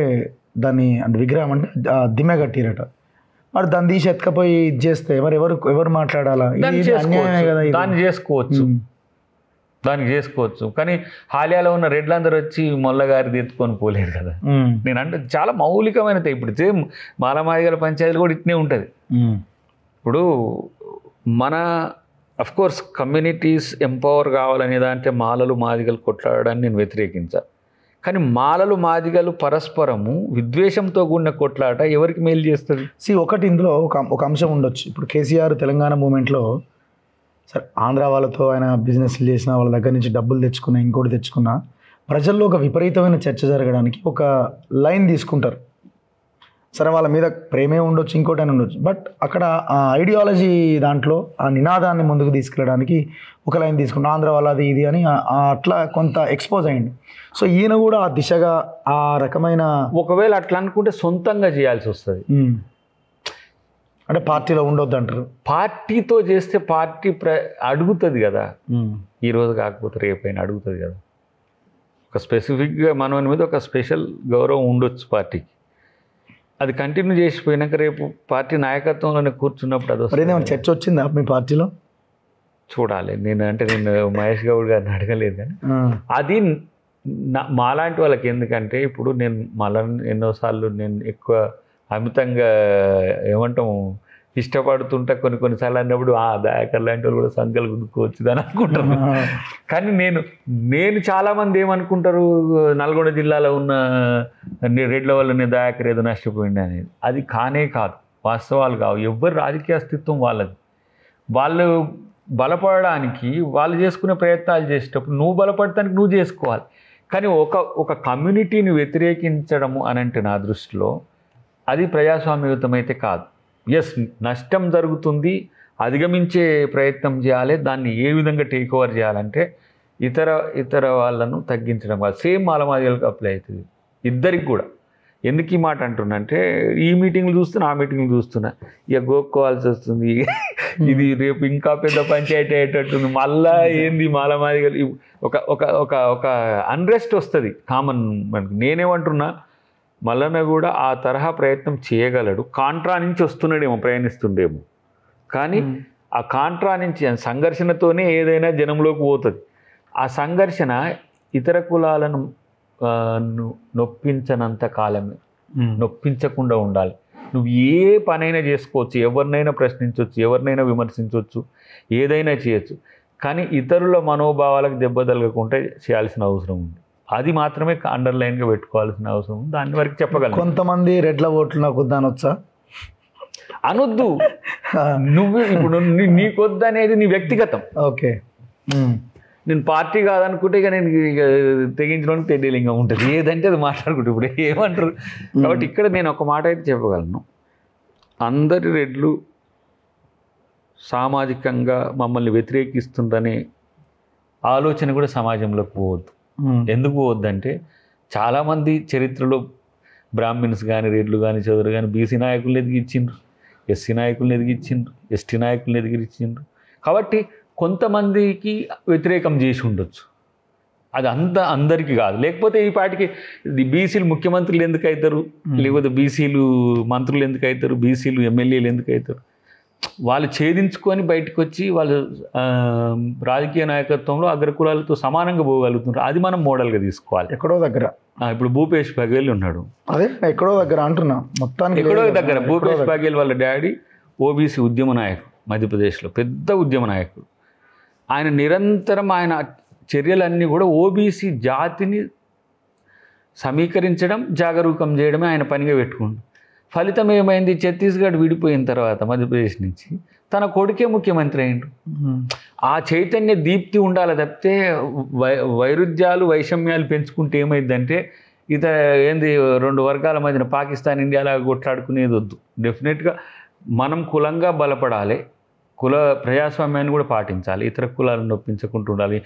దాన్ని, అంటే విగ్రహం అంటే దిమ్మె కట్టిరట, మరి దాన్ని తీసి ఎత్తుకపోయి ఇది చేస్తే ఎవరు మాట్లాడాలా? దాన్ని చేసుకోవచ్చు కానీ హాలియాలో ఉన్న రెడ్లందరూ వచ్చి మొల్లగారి ఎత్తుకొని పోలేరు కదా. నేను అంటే చాలా మౌలికమైనది. ఇప్పుడు సేమ్ మాలమాదిగల పంచాయతీలు కూడా ఇట్నే ఉంటుంది. ఇప్పుడు మన అఫ్కోర్స్ కమ్యూనిటీస్ ఎంపవర్ కావాలనే దాంట్లో మాలలు మాదిగలు కొట్లాడడాన్ని నేను వ్యతిరేకించాను. కానీ మాలలు మాదిగలు పరస్పరము విద్వేషంతో కూడిన కొట్లాట ఎవరికి మేలు చేస్తుంది? ఒకటి ఇందులో ఒక అంశం ఉండొచ్చు. ఇప్పుడు కేసీఆర్ తెలంగాణ మూమెంట్లో సరే ఆంధ్ర వాళ్ళతో ఆయన బిజినెస్లు చేసిన, వాళ్ళ దగ్గర నుంచి డబ్బులు తెచ్చుకున్నా, ఇంకోటి తెచ్చుకున్నా, ప్రజల్లో ఒక విపరీతమైన చర్చ జరగడానికి ఒక లైన్ తీసుకుంటారు. సరే వాళ్ళ మీద ప్రేమే ఉండొచ్చు, ఇంకోటి అని ఉండొచ్చు, బట్ అక్కడ ఆ ఐడియాలజీ దాంట్లో ఆ నినాదాన్ని ముందుకు తీసుకెళ్ళడానికి ఒక లైన్ తీసుకుంటాం, ఆంధ్ర వాళ్ళది ఇది అని అట్లా కొంత ఎక్స్పోజ్ అయ్యింది. సో ఈయన కూడా ఆ దిశగా ఆ రకమైన, ఒకవేళ అట్లా అనుకుంటే సొంతంగా చేయాల్సి వస్తుంది. అంటే పార్టీలో ఉండొద్దు అంటారు. పార్టీతో చేస్తే పార్టీ అడుగుతుంది కదా, ఈరోజు కాకపోతే రేపైనా అడుగుతుంది కదా. ఒక స్పెసిఫిక్గా మనోని మీద ఒక స్పెషల్ గౌరవం ఉండొచ్చు పార్టీకి. అది కంటిన్యూ చేసిపోయినాక రేపు పార్టీ నాయకత్వంలోనే కూర్చున్నప్పుడు అది వస్తుంది. చర్చ వచ్చిందా మీ పార్టీలో? చూడాలి. నేను మహేష్ గౌడ్ గారిని అడగలేదు కానీ అది మాలాంటి వాళ్ళకి. ఎందుకంటే ఇప్పుడు నేను మళ్ళా ఎన్నోసార్లు నేను ఎక్కువ అమితంగా ఏమంటాము ఇష్టపడుతుంటా, కొన్నిసార్లు అన్నప్పుడు దయాకర్ లాంటి వాళ్ళు కూడా సంఖ్యలు గుద్దుకోవచ్చు అని అనుకుంటాను. కానీ నేను చాలామంది ఏమనుకుంటారు, నల్గొండ జిల్లాలో ఉన్న రెడ్ల వల్లనే దయాకర్ ఏదో నష్టపోయింది అనేది. అది కానే కాదు, వాస్తవాలు కావు. ఎవ్వరు రాజకీయ అస్తిత్వం వాళ్ళది. వాళ్ళు బలపడడానికి వాళ్ళు చేసుకునే ప్రయత్నాలు చేసేటప్పుడు నువ్వు బలపడటానికి నువ్వు చేసుకోవాలి. కానీ ఒక కమ్యూనిటీని వ్యతిరేకించడము అని అంటే నా దృష్టిలో అది ప్రజాస్వామ్యయుతం అయితే కాదు. ఎస్, నష్టం జరుగుతుంది, అధిగమించే ప్రయత్నం చేయాలి. దాన్ని ఏ విధంగా టేక్ ఓవర్ చేయాలంటే ఇతర వాళ్ళను తగ్గించడం కాదు. సేమ్ మాలమాదిగలకు అప్లై అవుతుంది ఇద్దరికి కూడా. ఎందుకు ఈ మాట అంటున్నా అంటే ఈ మీటింగ్లు చూస్తున్నా, ఆ మీటింగ్లు చూస్తున్నా, ఇక గోక్కోవాల్సి వస్తుంది. ఇది రేపు ఇంకా పెద్ద పంచాయతీ అయ్యేటట్టుంది. మళ్ళా ఏంది మాలమాదిగలు ఒక అన్రెస్ట్ వస్తుంది కామన్ మనకి. నేనేమంటున్నా, మల్లన్న కూడా ఆ తరహా ప్రయత్నం చేయగలడు. కాంట్రా నుంచి వస్తున్నాడేమో, ప్రయాణిస్తుండేమో. కానీ ఆ కాంట్రా నుంచి సంఘర్షణతోనే ఏదైనా జనంలోకి పోతుంది. ఆ సంఘర్షణ ఇతర కులాలను నొప్పించనంత కాలమే, నొప్పించకుండా ఉండాలి. నువ్వు ఏ పనైనా చేసుకోవచ్చు, ఎవరినైనా ప్రశ్నించవచ్చు, ఎవరినైనా విమర్శించవచ్చు, ఏదైనా చేయొచ్చు. కానీ ఇతరుల మనోభావాలకు దెబ్బ తగలకుండా చేయాల్సిన అవసరం ఉంది. అది మాత్రమే అండర్లైన్గా పెట్టుకోవాల్సిన అవసరం ఉంది. దాని వరకు చెప్పగలను. కొంతమంది రెడ్ల ఓట్లు నాకు వద్దనొచ్చా? అనొద్దు. నువ్వు ఇప్పుడు నీకొద్దు అనేది నీ వ్యక్తిగతం. ఓకే, నేను పార్టీ కాదనుకుంటే ఇక నేను తెగించడానికి తెడ్డేలింగం ఉంటుంది. ఏదంటే అది మాట్లాడుకుంటే ఇప్పుడు ఏమంటారు. కాబట్టి ఇక్కడ నేను ఒక మాట అయితే చెప్పగలను, అందరి రెడ్లు సామాజికంగా మమ్మల్ని వ్యతిరేకిస్తుందనే ఆలోచన కూడా సమాజంలోకి పోవద్దు. ఎందుకు పోవద్దంటే చాలామంది చరిత్రలో బ్రాహ్మిన్స్ కానీ రెడ్లు కానీ చదువులు కానీ బీసీ నాయకులను ఎదిగించిండ్రు, ఎస్సీ నాయకులను ఎదిగించిండ్రు, ఎస్టీ నాయకులను ఎదిగించిండ్రు. కాబట్టి కొంతమందికి వ్యతిరేకం చేసి ఉండొచ్చు, అది అందరికీ కాదు. లేకపోతే ఈ పాటికి బీసీలు ముఖ్యమంత్రులు ఎందుకు అవుతారు, లేకపోతే బీసీలు మంత్రులు ఎందుకు అవుతారు, బీసీలు ఎమ్మెల్యేలు ఎందుకు అవుతారు? వాళ్ళు ఛేదించుకొని బయటకు వచ్చి వాళ్ళు రాజకీయ నాయకత్వంలో అగ్రకులాలతో సమానంగా పోగలుగుతున్నారు. అది మనం మోడల్గా తీసుకోవాలి. ఎక్కడో దగ్గర ఇప్పుడు భూపేష్ బఘేల్ ఉన్నాడు, అదే ఎక్కడో దగ్గర అంటున్నా, మొత్తానికి ఎక్కడో దగ్గర భూపేష్ బఘేల్ వాళ్ళ డాడీ ఓబీసీ ఉద్యమ నాయకుడు, మధ్యప్రదేశ్లో పెద్ద ఉద్యమ నాయకుడు. ఆయన నిరంతరం ఆయన చర్యలన్నీ కూడా ఓబీసీ జాతిని సమీకరించడం, జాగరూకం చేయడమే ఆయన పనిగా పెట్టుకుండు. ఫలితం ఏమైంది? ఛత్తీస్గఢ్ విడిపోయిన తర్వాత మధ్యప్రదేశ్ నుంచి తన కొడుకే ముఖ్యమంత్రి అయిండు. ఆ చైతన్య దీప్తి ఉండాలి తప్పితే వైరుధ్యాలు వైషమ్యాలు పెంచుకుంటే ఏమైందంటే ఏంది 2 వర్గాల మధ్యన పాకిస్తాన్ ఇండియాలా కొట్లాడుకునేది వద్దు. డెఫినెట్గా మనం కులంగా బలపడాలి, కుల ప్రజాస్వామ్యాన్ని కూడా పాటించాలి, ఇతర కులాలను నొప్పించకుండా ఉండాలి.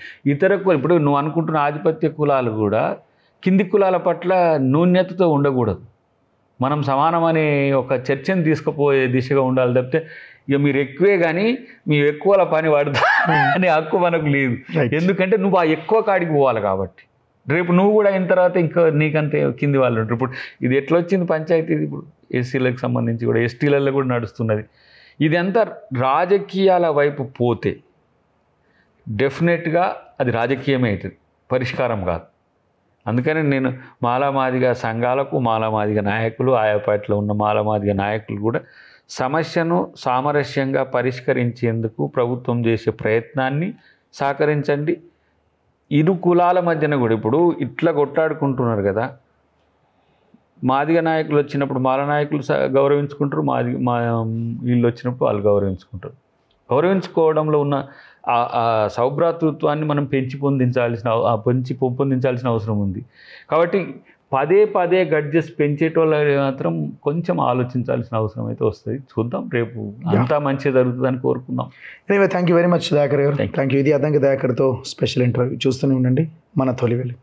ఇప్పుడు నువ్వు అనుకుంటున్న ఆధిపత్య కులాలు కూడా కింది కులాల పట్ల నూన్యతతో ఉండకూడదు. మనం సమానమనే ఒక చర్చను తీసుకుపోయే దిశగా ఉండాలి తప్పితే ఇక మీరు ఎక్కువే కానీ మీ ఎక్కువల పని పడతా అనే హక్కు మనకు లేదు. ఎందుకంటే నువ్వు ఆ ఎక్కువ కాడికి పోవాలి కాబట్టి. రేపు నువ్వు కూడా అయిన తర్వాత ఇంకా నీకంతే కింది వాళ్ళు ఉంటారు. ఇప్పుడు ఇది ఎట్లా వచ్చింది పంచాయతీ? ఇప్పుడు ఎస్సీలకు సంబంధించి కూడా ఎస్టీలలో కూడా నడుస్తున్నది. ఇది అంతా రాజకీయాల వైపు పోతే డెఫినెట్గా అది రాజకీయమే అవుతుంది, పరిష్కారం కాదు. అందుకని నేను మాలామాదిగ సంఘాలకు, మాలామాదిగ నాయకులు, ఆయా పార్టీలో ఉన్న మాలామాదిగ నాయకులు కూడా సమస్యను సామరస్యంగా పరిష్కరించేందుకు ప్రభుత్వం చేసే ప్రయత్నాన్ని సహకరించండి. ఇరు కులాల మధ్యన కూడా ఇప్పుడు ఇట్లా కొట్లాడుకుంటున్నారు కదా, మాదిగ నాయకులు వచ్చినప్పుడు మాల నాయకులు గౌరవించుకుంటారు, వీళ్ళు వచ్చినప్పుడు వాళ్ళు గౌరవించుకుంటారు. గౌరవించుకోవడంలో ఉన్న ఆ సౌభ్రాతృత్వాన్ని మనం పెంపొందించాల్సిన అవసరం ఉంది. కాబట్టి పదే గడ్జెస్ పెంచేటోళ్ళు మాత్రం కొంచెం ఆలోచించాల్సిన అవసరం అయితే వస్తుంది. చూద్దాం, రేపు అంతా మంచిగా జరుగుతుందని కోరుకుందాం. Thank you very much Dayakar గారు. Thank you. ఇది అద్దంకి దయాకర్తో స్పెషల్ ఇంటర్వ్యూ. చూస్తూనే ఉండండి మన తొలి వెలుగు.